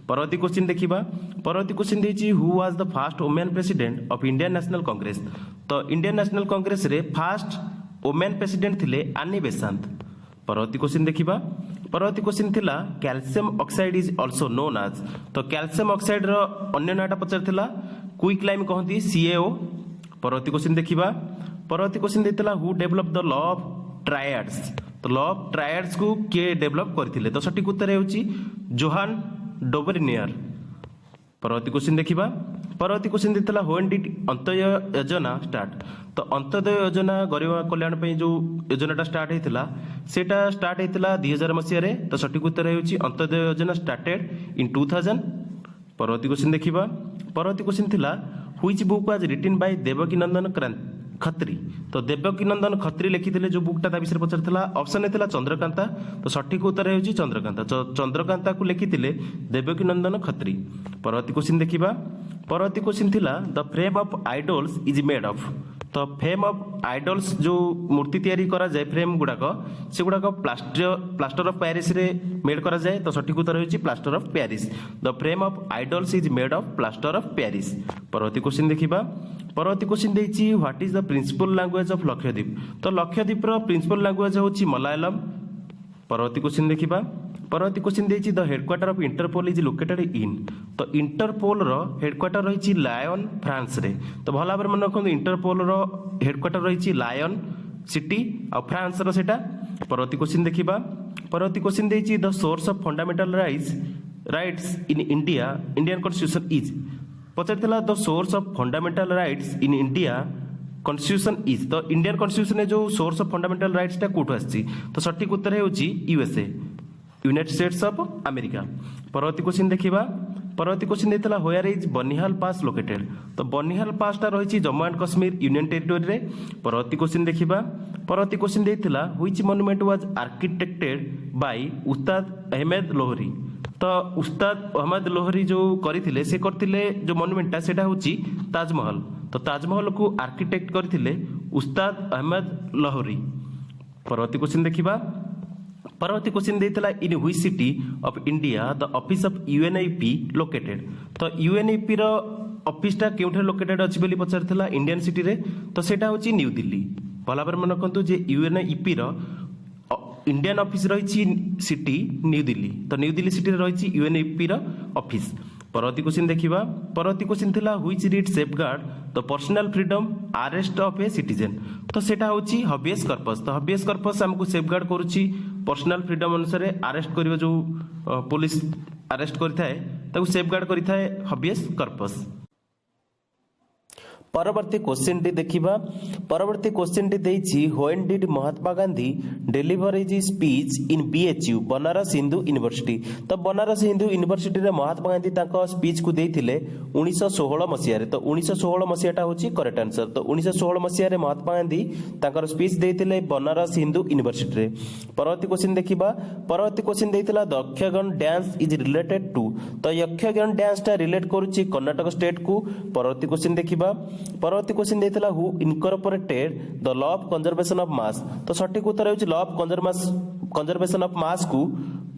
परवर्ती क्वेश्चन देखिबा परवर्ती क्वेश्चन देइछि who was the first women president of Indian National Congress तो इंडियन नेशनल कांग्रेस रे फर्स्ट वुमेन प्रेसिडेंट थिले आनी बेसांत। परवर्ती क्वेश्चन देखिबा परवर्ती क्वेश्चन थिला calcium oxide is also known as तो कैल्शियम ऑक्साइड रो अन्य नाटा पचारथिला क्विक लाइम कहंती सीएओ। परवर्ती क्वेश्चन देखिबा परवर्ती क्वेश्चन देतला who develop the law of triads तो लॉ ऑफ ट्रायड्स को के डेवलप करथिले तो सटीक उत्तर हेउची जोहान डोबरनियर। परवर्ती क्वेश्चन देखिबा परवर्ती क्वेश्चन देतला when did Antyodaya Yojana start तो अंत्योदय योजना गरीब कल्याण पे जो योजनाटा स्टार्ट हेतिला सेटा स्टार्ट हेतिला 2000 मसिया रे तो सटीक उत्तर हेउची अंत्योदय योजना स्टार्टेड इन 2000। परवर्ती क्वेश्चन देखिबा परवर्ती क्वेश्चन थिला which book was written by Devaki Nandan Khatri तो देवकी नंदन खत्री लिखिथिले जो बुकटा ता विषय पचारथिला ऑप्शन हेतिला चंद्रकांता तो सटीक उत्तर हेउची चंद्रकांता चंद्रकांता को लिखिथिले देवकी नंदन खत्री। परवर्ती क्वेश्चन देखिबा परवर्ती क्वेश्चन थिला the frame of idols is made of तो फ्रेम ऑफ आइडल्स जो मूर्ति तैयारी करा जाए फ्रेम गुडाक से गुडाक प्लास्टर ऑफ पेरिस रे मेड करा जाए तो सटीक उत्तर हेउची plaster of Paris the frame of idols is made of plaster of Paris. परवर्ती क्वेश्चन देखिबा परवर्ती क्वेश्चन देइछि what is the principal language of Lakshadweep तो लक्षद्वीप रो प्रिंसिपल लैंग्वेज होची मलयालम। परवर्ती क्वेश्चन देखिबा परवर्ती क्वेश्चन देइछि the headquarter of Interpol is located in तो इंटरपोल रो हेडक्वार्टर रहिछि लायन फ्रांस रे तो भला भाबरे मन रखନ୍ତୁ इंटरपोल रो हेडक्वार्टर रहिछि लायन सिटी और फ्रांस रो सेटा। परवर्ती क्वेश्चन देखिबा परवर्ती क्वेश्चन देइछि the source of fundamental rights in India Indian constitution is पचारथिला the source of fundamental rights in India constitution is तो इंडियन कॉन्स्टिट्यूशन जो सोर्स ऑफ फंडामेंटल राइट्स टा कोठो आछि तो सटीक उत्तर हेउची USA United States of America. परवर्ती क्वेश्चन देखिबा परवर्ती क्वेश्चन देतला where is Banihal pass located तो बनिहाल पास टा रहिछि Jammu and Kashmir union territory रे। परवर्ती क्वेश्चन देखिबा परवर्ती क्वेश्चन देतला which monument was architected by Ustad Ahmad Lohri तो उस्ताद अहमद लोहरी जो करथिले से करथिले जो मॉन्यूमेंट टा सेटा होची ताजमहल तो ताजमहल को आर्किटेक्ट करथिले उस्ताद अहमद लाहौरी। परवर्ती क्वेश्चन देखिबा परवर्ती क्वेश्चन देइतला in which city of India the office of UNEP located. तो यूएनईपी रो ऑफिसटा केउठे लोकेटेड अछि बोली पचारथिला इंडियन सिटी रे, तो सेटा होची न्यू दिल्ली। भला भाबरे मन रखंतु जे यूएनईपी रो इंडियन ऑफिस रही सिटी न्यू दिल्ली, तो न्यू दिल्ली सिटी रही यूएनईपी रो ऑफिस। परवर्ती क्वेश्चन देखिबा परवर्ती क्वेश्चन थिला which read safeguard the personal freedom arrest of a citizen. तो सेटा होची हबियस कॉर्पस। तो हबियस कॉर्पस हमको सेफगार्ड करूची पर्सनल फ्रीडम अनुसार अरेस्ट करियो जो पुलिस अरेस्ट करिथाय ताकू सेफगार्ड करिथाय हबियस कॉर्पस। परवर्ती क्वेश्चन टी देखिबा परवर्ती क्वेश्चन टी देइछि when did Mahatma Gandhi deliver his speech in BHU Banaras Hindu University. तो बनारस हिंदू यूनिवर्सिटी रे महात्मा गांधी ताको स्पीच को देइथिले 1916 मसिया रे। तो 1916 मसियाटा होची करेक्ट आंसर। तो 1916 मसिया रे महात्मा गांधी ताकर स्पीच देइथिले बनारस हिंदू यूनिवर्सिटी रे। परवर्ती क्वेश्चन देखिबा परवर्ती क्वेश्चन देइथिला the Yakshagana dance is related to. तो यक्षगान डांस टा रिलेट करूची कर्नाटक स्टेट को। परवर्ती क्वेश्चन देखिबा परवर्ती क्वेश्चन देइथिला who incorporated the law of conservation of mass. तो सठिक उत्तर होची law of conservation of mass को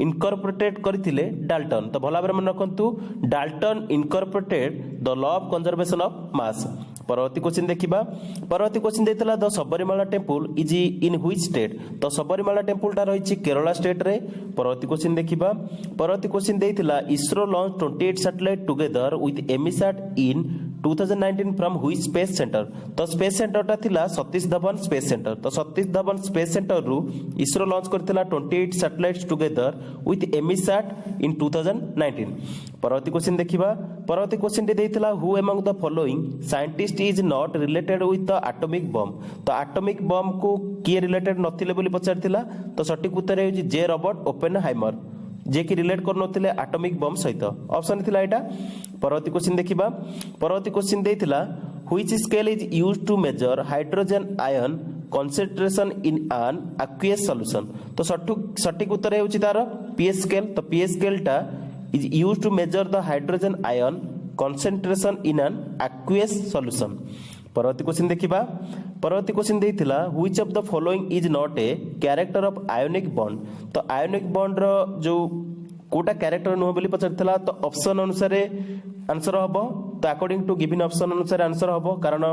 इनकॉर्पोरेटेड करथिले डाल्टन। तो भला भाबरे मन रखंतु Dalton incorporated the law of conservation of mass. परवर्ती क्वेश्चन देखिबा परवर्ती क्वेश्चन देइथिला the Sabarimala temple is in which state. तो सबरीमाला टेम्पल टा रहिछि केरला स्टेट रे। परवर्ती क्वेश्चन देखिबा परवर्ती क्वेश्चन देइथिला ISRO launch 28 satellite together with EMISAT in 2019 from which space centre. तो स्पेस सेंटर टा थिला सतीश धवन स्पेस सेंटर। तो सतीश धवन स्पेस सेंटर रु इसरो लॉन्च करथिला 28 satellites together with EMISAT in 2019। परवर्ती क्वेश्चन देखिबा परवर्ती क्वेश्चन टी देइथिला who among the following scientist is not related with the atomic bomb. तो एटॉमिक बम को किए रिलेटेड नथिले बोली पचारथिला। तो सठिक उत्तर हेउची जे रॉबर्ट ओपेनहाइमर जे कि रिलेट कर नथिले एटॉमिक बम सहित। ऑप्शन थिला एटा। परवर्ती क्वेश्चन देखिबा परवर्ती क्वेश्चन देइथिला which scale is used to measure hydrogen ion concentration in an aqueous solution। तो सठिक उत्तर हेउची तार पीएच स्केल। तो पीएच स्केल टा is used to measure the hydrogen ion concentration in an aqueous solution। परवर्ती क्वेश्चन देखिबा परवर्ती क्वेश्चन देइथिला which of the following is not a character of ionic bond. तो आयोनिक बॉन्ड रो जो कोटा कैरेक्टर नुह बोली पचारथिला। तो ऑप्शन अनुसार आंसर हबो। तो अकॉर्डिंग टू गिवन ऑप्शन अनुसार आंसर हबो, कारण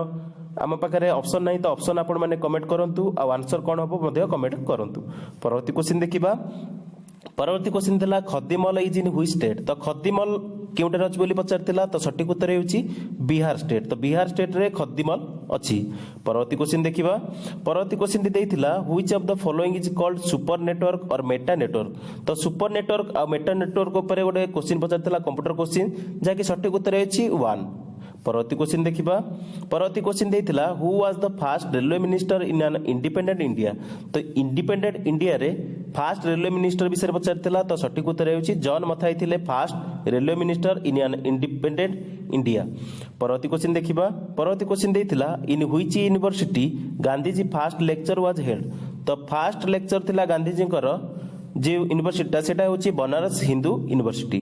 आम पाखे ऑप्शन नहीं। तो ऑप्शन आपण माने कमेंट करंतु आ आंसर कोन हबो मध्ये कमेंट करंतु। परवर्ती क्वेश्चन देखिबा परवर्ती क्वेश्चन थिला खद्दीमल इज इन व्हिच स्टेट। तो खद्दीमल केउटे अछि बोली पचारथिला। तो सठिक उत्तर हेउची बिहार स्टेट। तो बिहार स्टेट रे खद्दीमल अछि। परवर्ती क्वेश्चन देखिबा परवर्ती क्वेश्चन टी देइथिला which of the following is called super network or meta network. तो super network or meta network ऊपर गोटे क्वेश्चन पचारथिला कंप्यूटर क्वेश्चन, जाकि सठिक उत्तर हेउची 1। परवर्ती क्वेश्चन देखिबा परवर्ती क्वेश्चन देइथिला who was the first railway minister in an independent India. तो इंडिपेंडेंट इंडिया रे फर्स्ट रेलवे मिनिस्टर विषय पचारथिला। तो सठिक उत्तर हेउची जॉन मथाई थिले first railway minister in an independent India. परवर्ती क्वेश्चन देखिबा परवर्ती क्वेश्चन देइथिला in which university Gandhiji first lecture was held. तो फर्स्ट लेक्चर थिला गांधीजी कर जे यूनिवर्सिटी सेटा होची बनारस हिंदू यूनिवर्सिटी।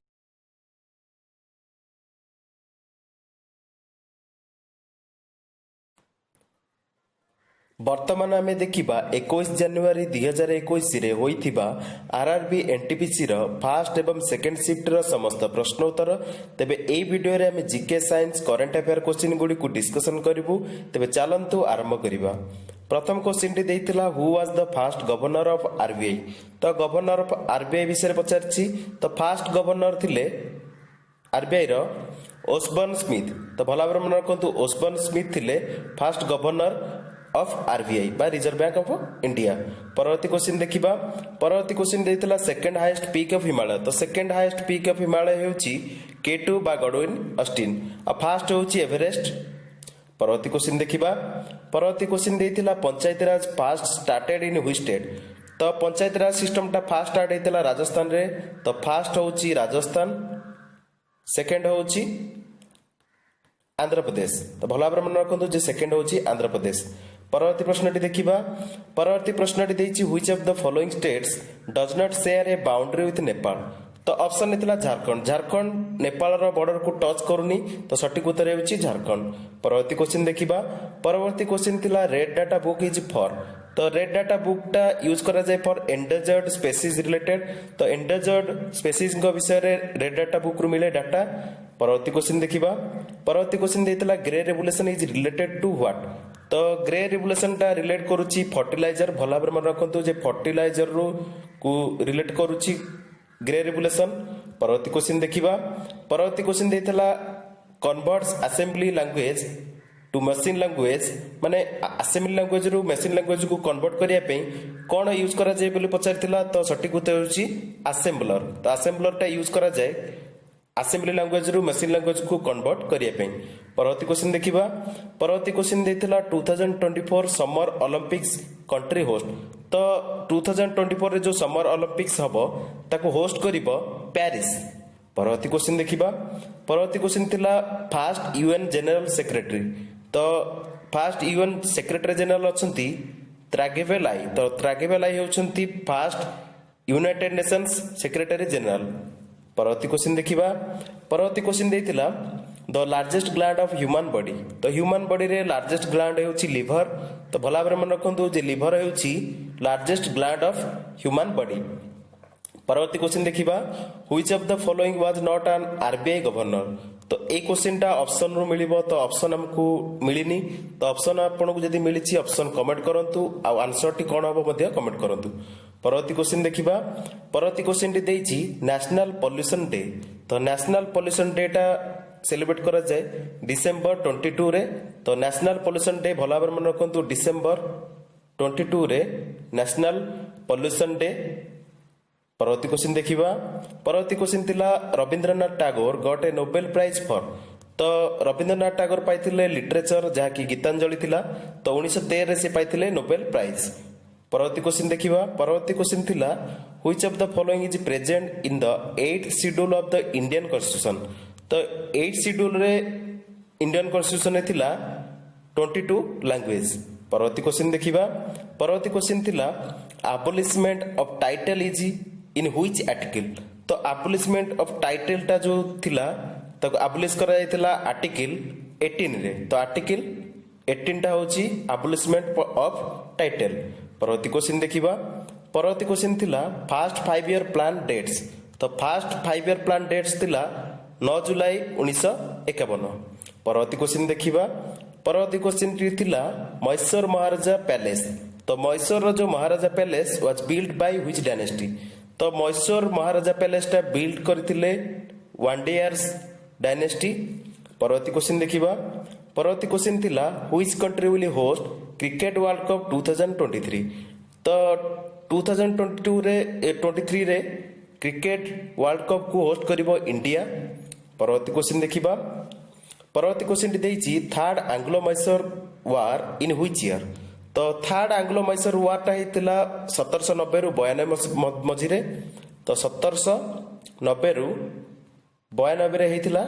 वर्तमान आमे देखिबा 21 जनवरी 2021 रे होइथिबा आरआरबी एनटीपीसी रो फर्स्ट एवं सेकंड शिफ्ट रो समस्त प्रश्न उत्तर। तेबे एई वीडियो रे आमे GK science current affair question गुडी को डिस्कशन करिवु। तेबे चलंतु आरंभ करिबा। प्रथम क्वेश्चन टी देइथिला who was the first governor of RBI. तो गवर्नर ऑफ आरबीआई विषय पचारछि। तो फर्स्ट गवर्नर थिले आरबीआई रो ओसबर्न स्मिथ। तो भला भाबरे मन रखंतु ओसबर्न स्मिथ थिले फर्स्ट गवर्नर ऑफ आरबीआई बा रिजर्व बैंक ऑफ इंडिया। परवर्ती क्वेश्चन देखिबा परवर्ती क्वेश्चन देइथिला second highest peak of Himalaya. तो second highest peak of Himalaya हेउची K2 बा गडविन ऑस्टिन। आ फर्स्ट होउची एवरेस्ट। परवर्ती क्वेश्चन देखिबा परवर्ती क्वेश्चन देइथिला Panchayati Raj first started in which state. तो पंचायती राज सिस्टम टा फर्स्ट स्टार्ट हेतिला राजस्थान रे। तो फर्स्ट होउची राजस्थान, सेकंड होउची आंध्र प्रदेश। तो भला भाबरे मन रखंतु जे सेकंड होउची आंध्र प्रदेश। परवर्ती प्रश्नटी देखिबा परवर्ती प्रश्नटी देइछि which of the following states does not share a boundary with Nepal. तो ऑप्शन नेतिला झारखंड। झारखंड नेपाल रो बॉर्डर को टच करूनी, तो सठिक उत्तर हेउची झारखंड। परवर्ती क्वेश्चन देखिबा। परवर्ती क्वेश्चन थिला red data book is for. तो रेड डाटा बुक टा यूज करा जाय फॉर एंडेंजर्ड स्पीसीज रिलेटेड। तो एंडेंजर्ड स्पीसीज को विषय रे रेड डाटा बुक रु मिले डाटा। परवर्ती क्वेश्चन देखिबा। परवर्ती क्वेश्चन देतिला grey revolution is related to what. तो ग्रे रेवोल्यूशन टा रिलेट करूची फर्टिलाइजर। भला भाबरे मन रखंतु जे फर्टिलाइजर रो को रिलेट करूची ग्रे रेवोल्यूशन। परवर्ती क्वेश्चन देखिबा। परवर्ती क्वेश्चन देतिला converts assembly language to machine language, माने असेंबली लैंग्वेज रु मशीन लैंग्वेज को कन्वर्ट करिया पे कोन यूज करा जाय बोली पचारतिला। तो सठिक उत्तर होची असेंबलर। तो असेंबलर टा यूज करा जाय असेंबली लैंग्वेज रु मशीन लैंग्वेज को कन्वर्ट करिया पे। परवर्ती क्वेश्चन देखिबा। परवर्ती क्वेश्चन देतिला 2024 समर ओलंपिक्स कंट्री होस्ट। तो 2024 रे जो समर ओलंपिक्स हबो ताको होस्ट करिबो पेरिस। परवर्ती क्वेश्चन देखिबा। परवर्ती क्वेश्चन थिला फास्ट यूएन जनरल सेक्रेटरी। तो फास्ट यूएन सेक्रेटरी जनरल अछंती त्रागेवेलाई। तो त्रागेवेलाई होछंती first United Nations secretary general. परवर्ती क्वेश्चन देखिबा। परवर्ती क्वेश्चन देतिला the largest gland of human body. तो ह्यूमन बॉडी रे लार्जेस्ट ग्लैंड हेउची लिवर। तो भला भाबरे मन रखंतु जे लिवर हेउची largest gland of human body. परवर्ती क्वेश्चन देखिबा। Which of the following was not an RBI governor. तो ए क्वेश्चन टा ऑप्शन रु मिलिबो। तो ऑप्शन हमकु मिलिनी। तो ऑप्शन आपनको जदी मिलिछि ऑप्शन कमेंट करंतु आ आंसर टी कोन हबो मध्ये कमेंट करंतु। परवर्ती क्वेश्चन देखिबा। परवर्ती क्वेश्चन टी देइछि नेशनल पोल्यूशन डे। तो नेशनल पोल्यूशन डे टा सेलिब्रेट करा जाय डिसेंबर 22 रे। तो नेशनल पोल्यूशन डे भला भाबरे मन रखंतु डिसेंबर 22 रे नेशनल पोल्यूशन डे। परवर्ती क्वेश्चन देखिबा। परवर्ती क्वेश्चन थिला Rabindranath Tagore got a Nobel prize for. तो रविंद्रनाथ टैगोर पाइथिले लिटरेचर जहा कि गीतांजलि थिला। तो 1913 रे से पाइथिले नोबेल प्राइज। परवर्ती क्वेश्चन देखिबा। परवर्ती क्वेश्चन थिला which of the following is present in the 8th schedule of the Indian constitution. तो 8th शेड्यूल रे इंडियन कॉन्स्टिट्यूशन ने थिला 22 लैंग्वेज। परवर्ती क्वेश्चन देखिबा। परवर्ती क्वेश्चन थिला abolishment of title is in which article. तो एबॉलिशमेंट ऑफ टाइटल टा जो थिला ताको एबॉलिश करा जायतिला आर्टिकल 18 रे। तो आर्टिकल 18 टा होची एबॉलिशमेंट ऑफ टाइटल। परवर्ती क्वेश्चन देखिबा। परवर्ती क्वेश्चन थिला फास्ट 5 ईयर प्लान डेट्स। तो फास्ट 5 ईयर प्लान डेट्स थिला 9 जुलाई 1951। परवर्ती क्वेश्चन देखिबा। परवर्ती क्वेश्चन थिला मैसूर महाराजा पैलेस। तो मैसूर रो जो Maharaja palace was build by which dynasty. तो मैसूर महाराजा पैलेस टा बिल्ड करथिले वांडियर्स डायनेस्टी। परवर्ती क्वेश्चन देखिबा। परवर्ती क्वेश्चन थिला which country will host cricket world cup 2023। तो 2022 रे 23 रे क्रिकेट वर्ल्ड कप को होस्ट करिवो इंडिया। परवर्ती क्वेश्चन देखिबा। परवर्ती क्वेश्चन देइछि third Anglo Mysore war in which year. तो थर्ड एंग्लो मैसूर वार टा हेतिला 1790 रु 92 मझिरे। तो 1790 रु 92 रे हेतिला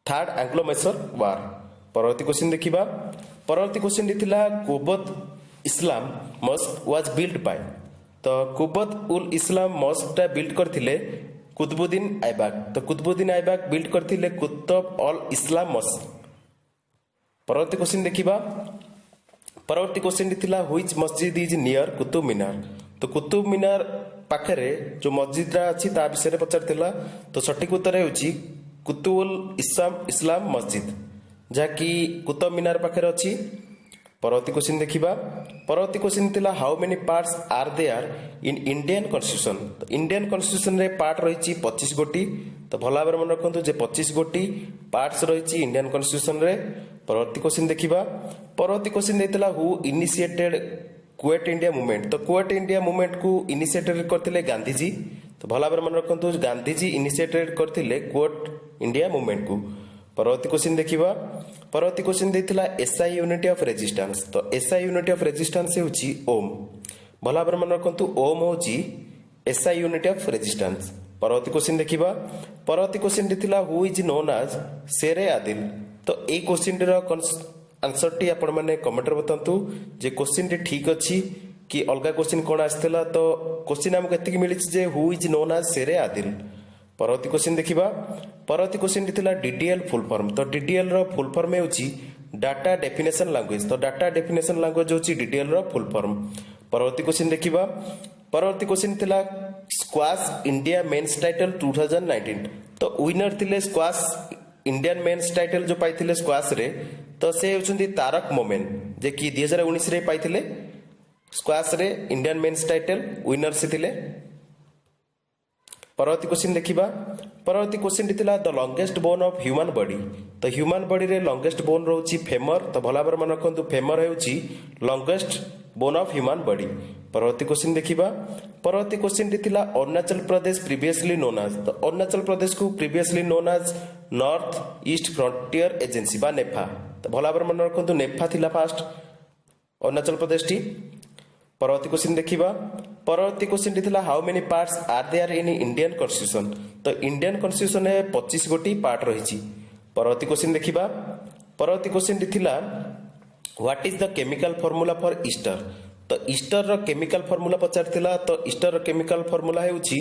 थर्ड एंग्लो मैसूर वार। परवर्ती क्वेश्चन देखिबा। परवर्ती क्वेश्चन दिथिला Quwwat Islam mosque was build by. तो कुबत उल इस्लाम मस्क टा बिल्ड करथिले कुतुबुद्दीन ऐबक। तो कुतुबुद्दीन ऐबक बिल्ड करथिले कुतुब अल इस्लाम मस्क। परवर्ती क्वेश्चन देखिबा। परवर्ती क्वेश्चन थिला व्हिच मस्जिद इज नियर कुतुब मीनार। तो कुतुब मीनार पाखरे जो मस्जिद रा अछि ता विषय रे पचारतिला। तो सठिक उत्तर हेउची कुतुबुल इस्लाम मस्जिद जहा कि कुतुब मीनार पाखरे अछि। परवर्ती क्वेश्चन देखिबा। परवर्ती क्वेश्चन थिला how many parts are there in Indian constitution. तो इंडियन कॉन्स्टिट्यूशन रे पार्ट रहिछि 25 गोटी। तो भला भाबरे मन रखंतु जे 25 गोटी पार्ट्स रहिछि इंडियन कॉन्स्टिट्यूशन रे। परवर्ती क्वेश्चन देखिबा। परवर्ती क्वेश्चन देतिला who initiated Quit India movement. तो क्विट इंडिया मूवमेंट को इनिशिएटेड करथिले गांधीजी। तो भला भाबरे मन रखंतु गांधीजी इनिशिएटेड करथिले क्विट इंडिया मूवमेंट को। परवर्ती क्वेश्चन देखिबा। परवर्ती क्वेश्चन देतिला एसआई यूनिटी ऑफ रेजिस्टेंस। तो एसआई यूनिटी ऑफ रेजिस्टेंस होची ओम। भला भाबरे मन रखंतु ओम होची एसआई यूनिटी ऑफ रेजिस्टेंस। परवर्ती क्वेश्चन देखिबा। परवर्ती क्वेश्चन देतिला हु इज नोन एज शेरे आदिल। तो ए क्वेश्चन रो आंसर टी आपण माने कमेंट रे बतांतु जे क्वेश्चन टी ठीक अछि कि अलग क्वेश्चन कौन आसला तो क्वेश्चन आमको एतिक मिली जे हु इज नोन एज शेरे आदिल। परवर्ती क्वेश्चन देखिबा। परवर्ती क्वेश्चन थिला डीडीएल फुल फॉर्म। तो डीडीएल रो फुल फॉर्म हेउची डाटा डेफिनेशन लैंग्वेज। तो डाटा डेफिनेशन लैंग्वेज होची डीडीएल रो फुल फॉर्म। परवर्ती क्वेश्चन देखिबा। परवर्ती क्वेश्चन थिला स्क्वाश इंडिया मेंस टाइटल 2019। तो विनर थिले स्क्वाश इंडियन मेंस टाइटल जो पाइथिले स्क्वाश रे तो से होचंदी तारक मोमेन जे कि 2019 रे पाइथिले स्क्वाश रे इंडियन मेंस टाइटल विनर से थिले। परवर्ती क्वेश्चन देखिबा। परवर्ती क्वेश्चन थिला the longest bone of human body. तो ह्यूमन बॉडी रे लॉन्गेस्ट बोन रहउची फेमर। तो भला भाबरे मन रखंतु फेमर हेउची longest bone of human body. परवर्ती क्वेश्चन देखिबा। परवर्ती क्वेश्चन थिला Arunachal Pradesh previously known as. तो अरुणाचल प्रदेश को previously known as North East Frontier Agency बा नेफा। तो भला भाबरे मन रखंतु नेफा थिला फास्ट अरुणाचल प्रदेश टी। परवर्ती क्वेश्चन देखिबा। परवर्ती क्वेश्चन थिला how many parts are there in Indian constitution. तो इंडियन कॉन्स्टिट्यूशन में 25 गोटी पार्ट रही। परवर्ती क्वेश्चन देखिबा। परवर्ती क्वेश्चन थिला what is the chemical formula for ester. तो ईस्टर रो केमिकल फॉर्मूला पचारथिला। तो ईस्टर रो केमिकल फॉर्मूला हेउची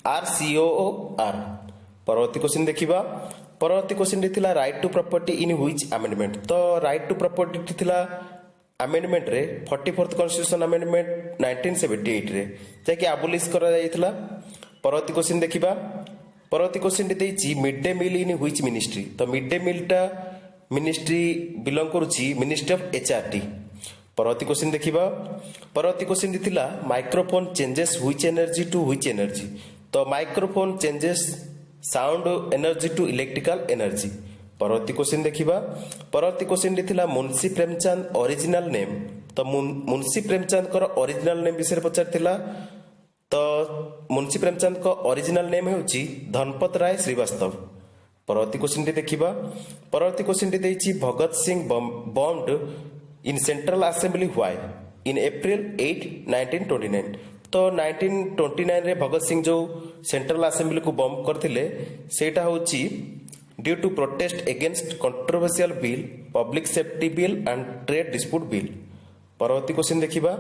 RCOOR। परवर्ती क्वेश्चन देखिबा। परवर्ती क्वेश्चन थिला right to property in which amendment. तो राइट टू प्रॉपर्टी थिला अमेंडमेंट रे 44th कॉन्स्टिट्यूशन अमेंडमेंट 1978 रे जाकि अबोलिश करा जायतिला। परवर्ती क्वेश्चन देखिबा। परवर्ती क्वेश्चन देइची mid day meal in which ministry. तो मिड डे मील टा मिनिस्ट्री बिलोंग करूची मिनिस्ट्री ऑफ HRD। परवर्ती क्वेश्चन देखिबा। परवर्ती क्वेश्चन दिथिला microphone changes which energy to which energy. तो microphone changes sound energy to electrical energy. परवर्ती क्वेश्चन देखिबा। परवर्ती क्वेश्चन दिथिला मुंशी प्रेमचंद ओरिजिनल नेम। तो मुंशी प्रेमचंद को ओरिजिनल नेम विषय पचारथिला। तो मुंशी प्रेमचंद को ओरिजिनल नेम हेउची धनपत राय श्रीवास्तव। परवर्ती क्वेश्चन देखिबा। परवर्ती क्वेश्चन देइची Bhagat Singh bombed in central assembly why in April 8 1929। तो 1929 रे भगत सिंह जो सेंट्रल असेंबली को बॉम्ब करथिले सेटा होची due to protest against controversial bill public safety bill and trade dispute bill. परवर्ती क्वेश्चन देखिबा।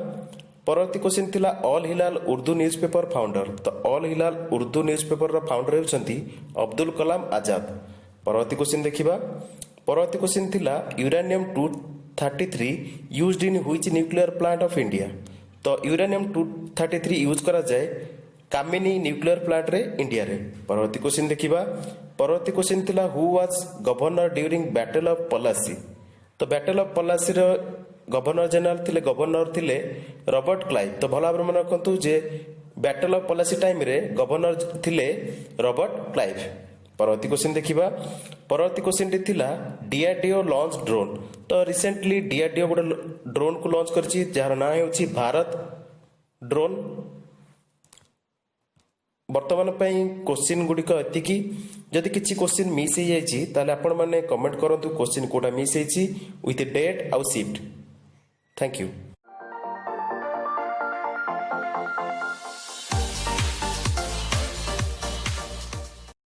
परवर्ती क्वेश्चन थिला ऑल हिलाल उर्दू न्यूज़पेपर फाउंडर। तो ऑल हिलाल उर्दू न्यूज़पेपर रो फाउंडर हेउचंती अब्दुल कलाम आजाद। परवर्ती क्वेश्चन देखिबा। परवर्ती क्वेश्चन थिला uranium 233 used in which nuclear plant of India. तो यूरेनियम 233 यूज करा जाए कामिनी न्यूक्लियर प्लांट रे इंडिया रे। परवर्ती क्वेश्चन देखिबा। परवर्ती क्वेश्चन थिला who was governor during battle of Plassey. तो बैटल ऑफ पलासी रो गवर्नर जनरल थिले गवर्नर थिले रॉबर्ट क्लाइव। तो भला भाबरे मन रखंतु जे बैटल ऑफ पलासी टाइम रे गवर्नर थिले रॉबर्ट क्लाइव। परवर्ती क्वेश्चन देखिबा। परवर्ती क्वेश्चन थिला डीआरडीओ लॉन्च ड्रोन। तो रिसेंटली डीआरडीओ गोटे ड्रोन को लॉन्च करछि जार नाम हेउछि भारत ड्रोन। वर्तमान क्वेश्चन गुड़िक एतिकी। जदि किसी क्वेश्चन मिस हो जाइए ताले आपण माने कमेंट करंतु क्वेश्चन कोटा मिस होइछि विथ डेट आउ शिफ्ट। Thank you.